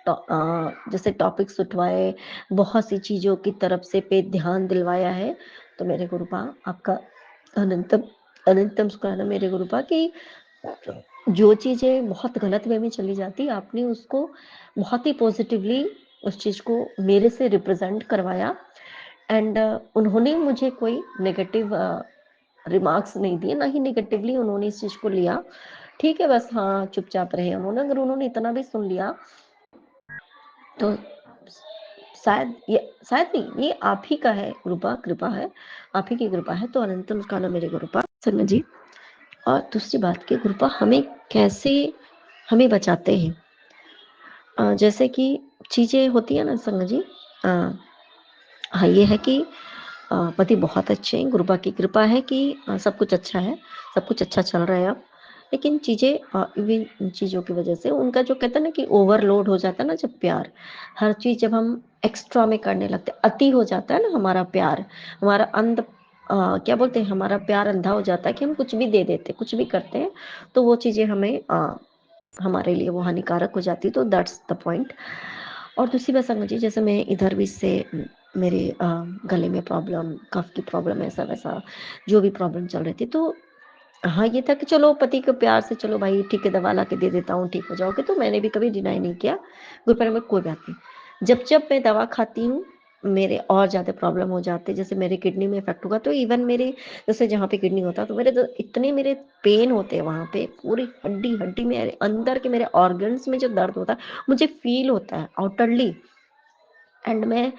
जैसे टॉपिक्स उठवाए, बहुत सी चीजों की तरफ से पे ध्यान दिलवाया है। तो मेरे गुरुपा आपका अनंतम अनंतम शुक्राना मेरे गुरुपा की, जो चीजें बहुत गलत वे में चली जाती आपने उसको बहुत ही पॉजिटिवली उस चीज को मेरे से रिप्रेजेंट करवाया, एंड उन्होंने मुझे कोई नेगेटिव रिमार्क्स नहीं दिए, ना ही नेगेटिवली उन्होंने इस चीज को लिया। ठीक है, बस हाँ चुपचाप रहे उन्होंने, अगर उन्होंने इतना भी सुन लिया तो शायद नहीं, ये आप ही का है कृपा, कृपा है आप ही की कृपा है। तो अनंत मुस्काना मेरे गुरुपा संगत जी। और दूसरी बात की गुरुपा हमें कैसे हमें बचाते हैं, जैसे कि चीजें होती है ना संगत जी। हाँ, ये है कि पति बहुत अच्छे हैं, गुरुपा की कृपा है कि सब कुछ अच्छा है, सब कुछ अच्छा चल रहा है अब। लेकिन चीज़ें इन चीज़ों की वजह से उनका जो कहते हैं ना कि ओवरलोड हो जाता है ना, जब प्यार हर चीज़ जब हम एक्स्ट्रा में करने लगते हैं, अति हो जाता है ना हमारा प्यार, हमारा क्या बोलते हैं, हमारा प्यार अंधा हो जाता है कि हम कुछ भी दे देते हैं, कुछ भी करते हैं, तो वो चीज़ें हमें हमारे लिए वो हानिकारक हो जाती है। तो दैट्स द पॉइंट। और दूसरी बात समझिए, मुझे जैसे मैं इधर भी से मेरे गले में प्रॉब्लम, कफ की प्रॉब्लम, ऐसा वैसा जो भी प्रॉब्लम चल रही थी, तो हाँ, ये था कि चलो पति को प्यार से, चलो भाई ठीक है दवा ला के दे देता हूँ, ठीक हो जाओगे, तो मैंने भी कभी डिनाई नहीं किया। दोपहर में कोई बात नहीं, जब जब मैं दवा खाती हूँ मेरे और ज़्यादा प्रॉब्लम हो जाते, जैसे मेरे किडनी में इफेक्ट होगा, तो इवन मेरे जैसे जहाँ पे किडनी होता है तो मेरे तो इतने मेरे पेन होते हैं वहाँ पे, पूरी हड्डी हड्डी में अंदर के मेरे ऑर्गन्स में जो दर्द होता है मुझे फील होता है आउटरली, एंड मैं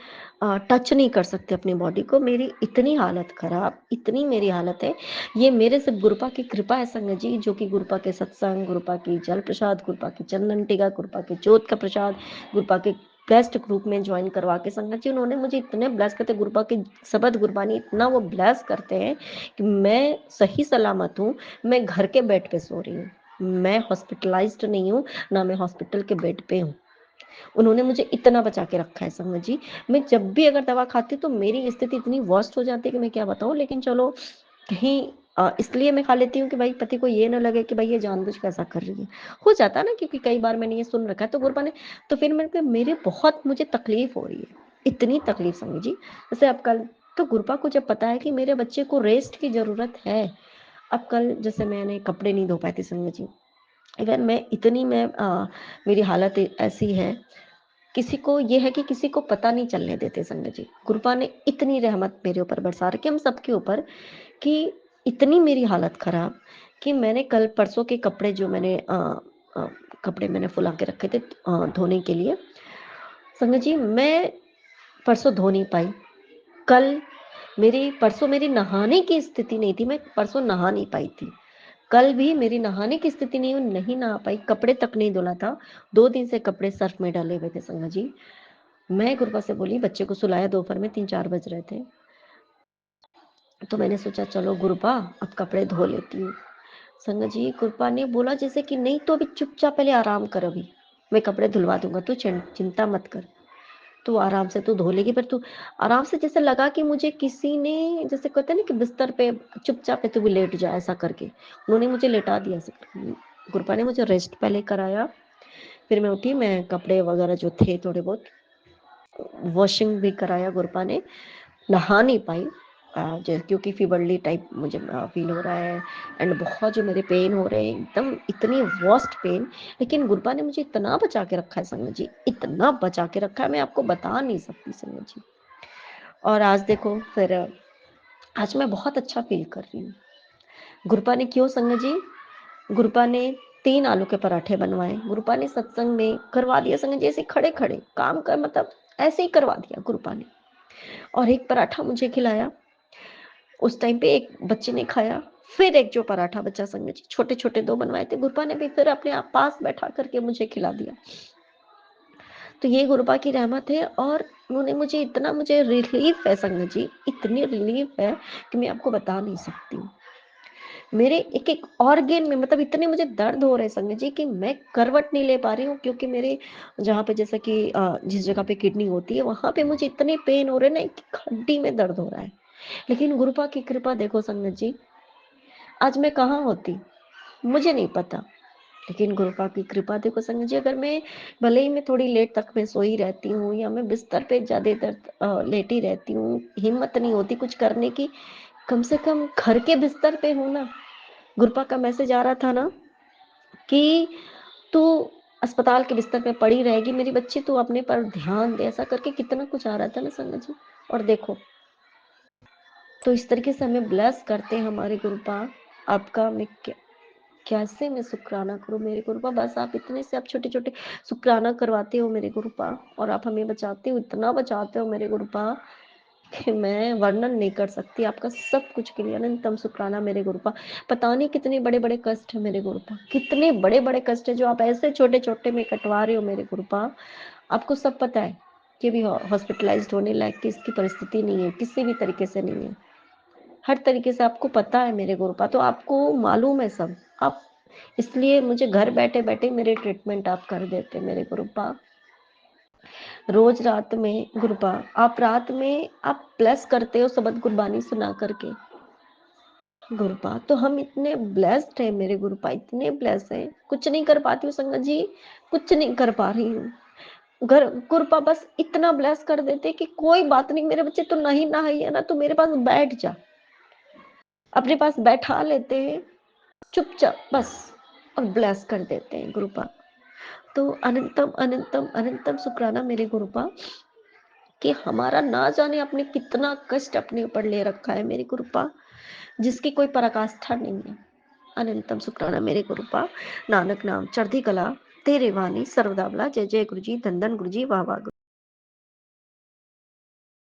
टच नहीं कर सकती अपनी बॉडी को, मेरी इतनी हालत खराब, इतनी मेरी हालत है। ये मेरे सिर्फ गुरुपा की कृपा है संगत जी, जो कि गुरुपा के सत्संग, गुरुपा की जल प्रसाद, गुरुपा की चंदन टीका, गुरुपा के जोत का प्रसाद, गुरुपा के बेस्ट ग्रुप में ज्वाइन करवा के संगत जी उन्होंने मुझे इतने ब्लेस करते, गुरुपा के शब्द गुरबानी इतना वो ब्लेस करते हैं कि मैं सही सलामत हूँ, मैं घर के बेड पे सो रही हूँ, मैं हॉस्पिटलाइज्ड नहीं हूँ, ना मैं हॉस्पिटल के बेड पे हूँ। उन्होंने मुझे इतना बचा के रखा है संगत जी। मैं जब भी अगर दवा खाती हूँ तो मेरी स्थिति इतनी वर्स्ट हो जाती है कि मैं क्या बताऊँ, लेकिन चलो कहीं इसलिए मैं खा लेती हूँ कि भाई पति को ये ना लगे कि भाई ये जानबूझ के ऐसा कर रही है, हो जाता है ना, क्योंकि कई बार मैंने ये सुन रखा है। तो गुरबा ने, तो फिर मैंने कहा मेरे बहुत मुझे तकलीफ हो रही है, इतनी तकलीफ संगत जी, जैसे अब कल, तो गुरबा को जब पता है कि मेरे बच्चे को रेस्ट की जरूरत है, अब कल जैसे मैंने कपड़े नहीं धो पाई थी संगत जी, इवन मैं मेरी हालत ऐसी है, किसी को ये है कि किसी को पता नहीं चलने देते संगत जी। कृपा ने इतनी रहमत मेरे ऊपर बरसा रखी, हम सबके ऊपर, कि इतनी मेरी हालत खराब कि मैंने कल परसों के कपड़े जो मैंने अ, कपड़े मैंने फुला के रखे थे धोने के लिए संगत जी, मैं परसों धो नहीं पाई। कल परसों मेरी नहाने की स्थिति नहीं थी, मैं परसों नहा नहीं पाई थी। कल भी मेरी नहाने की स्थिति नहीं नहा पाई, कपड़े तक नहीं धुला था, 2 दिन से कपड़े सर्फ में डाले हुए थे संगत जी। मैं गुरबा से बोली, बच्चे को सुलाया दोपहर में 3-4 बज रहे थे, तो मैंने सोचा चलो गुरबा अब कपड़े धो लेती हूँ। संगत जी कृपा ने बोला जैसे कि नहीं तो अभी चुपचाप पहले आराम कर, अभी मैं कपड़े धुलवा दूंगा, तू चिंता मत कर, तू आराम से तू धो लेगी, पर तू आराम से, जैसे लगा कि मुझे किसी ने, जैसे कहते हैं ना कि बिस्तर पे चुपचाप है, तू भी लेट जा, ऐसा करके उन्होंने मुझे लेटा दिया। गुरपा ने मुझे रेस्ट पहले कराया, फिर मैं उठी, मैं कपड़े वगैरह जो थे थोड़े बहुत वॉशिंग भी कराया गुरपा ने। नहा नहीं पाई क्योंकि फीवरली टाइप मुझे फील हो रहा है, एंड बहुत जो मेरे पेन हो रहे हैं, एकदम इतनी वर्स्ट पेन। लेकिन गुरबा ने मुझे इतना बचा के रखा है संगत जी, इतना बचा के रखा है, मैं आपको बता नहीं सकती संगत जी। और आज देखो फिर आज मैं बहुत अच्छा फील कर रही हूँ। गुरपा ने क्यों संगत जी, गुरपा ने 3 आलू के पराठे बनवाए, गुरपा ने सत्संग में करवा दिया संगत जी, ऐसे खड़े खड़े काम कर, मतलब ऐसे ही करवा दिया गुरपा ने। और एक पराठा मुझे खिलाया, उस टाइम पे एक बच्चे ने खाया, फिर एक जो पराठा बचा संगत जी, छोटे छोटे 2 बनवाए थे, गुरपा ने भी फिर अपने आप पास बैठा करके मुझे खिला दिया। तो ये गुरबा की रहमत है, और उन्होंने मुझे रिलीफ है संगत जी, इतनी रिलीफ है कि मैं आपको बता नहीं सकती हूँ। मेरे एक एक ऑर्गेन में, मतलब इतने मुझे दर्द हो रहे संगत जी कि मैं करवट नहीं ले पा रही हूँ, क्योंकि मेरे जहाँ पे जैसे कि जिस जगह पे किडनी होती है वहां पे मुझे इतने पेन हो रहे ना, एक हड्डी में दर्द हो रहा है। लेकिन गुरुपा की कृपा देखो संगत जी, आज मैं कहाँ होती मुझे नहीं पता, लेकिन गुरुपा की कृपा देखो संगत जी, अगर मैं भले ही मैं थोड़ी लेट तक मैं सोई रहती हूँ, या मैं बिस्तर पे ज्यादा देर लेटी रहती हूँ, हिम्मत नहीं होती कुछ करने की, कम से कम घर के बिस्तर पे हूँ ना। गुरुपा का मैसेज आ रहा था ना कि तू अस्पताल के बिस्तर पे पड़ी रहेगी मेरी बच्ची, तू अपने पर ध्यान दे, ऐसा करके कितना कुछ आ रहा था ना संगत जी। और देखो, तो इस तरीके से हमें ब्लेस करते हैं हमारे गुरुपा। आपका मैं कैसे मैं शुक्राना करूं मेरे गुरुपा, बस आप इतने से आप छोटे छोटे शुक्राना करवाते हो मेरे गुरुपा, और आप हमें बचाते हो, इतना बचाते हो मेरे गुरुपा कि मैं वर्णन नहीं कर सकती आपका सब कुछ के लिए अनंतम शुक्राना मेरे गुरुपा। पता नहीं कितने बड़े बड़े कष्ट है मेरे गुरुपा, कितने बड़े बड़े कष्ट है जो आप ऐसे छोटे छोटे में कटवा रहे हो मेरे गुरुपा। आपको सब पता है कि अभी हॉस्पिटलाइज्ड होने लायक की इसकी परिस्थिति नहीं है, किसी भी तरीके से नहीं है, हर तरीके से आपको पता है मेरे गुरुपा, तो आपको मालूम है सब, आप इसलिए मुझे घर बैठे बैठे मेरे ट्रीटमेंट आप कर देते मेरे गुरुपा। रोज रात में गुरुपा, आप रात में आप ब्लेस करते हो सबद गुरबानी सुना करके गुरुपा, तो हम इतने ब्लेस्ड हैं मेरे गुरुपा, इतने ब्लेस हैं, कुछ नहीं कर पाती हूँ संगत जी, कुछ नहीं कर पा रही हूँ। घर गुरुपा बस इतना ब्लेस कर देते कि कोई बात नहीं, मेरे बच्चे तो नहीं नहाई है ना, तो मेरे पास बैठ जा, अपने पास बैठा लेते हैं चुपचाप बस, और ब्लेस कर देते हैं गुरुपा। तो अनंतम अनंतम अनंतम शुक्राना मेरे गुरुपा कि हमारा ना जाने आपने कितना कष्ट अपने ऊपर ले रखा है मेरे गुरुपा, जिसकी कोई पराकाष्ठा नहीं है। अनंतम शुक्राना मेरे गुरुपा। नानक नाम चढ़ती कला तेरे वाणी सर्वदा भला, जय जय गुरु जी, धन धन गुरु जी, वाह वाह।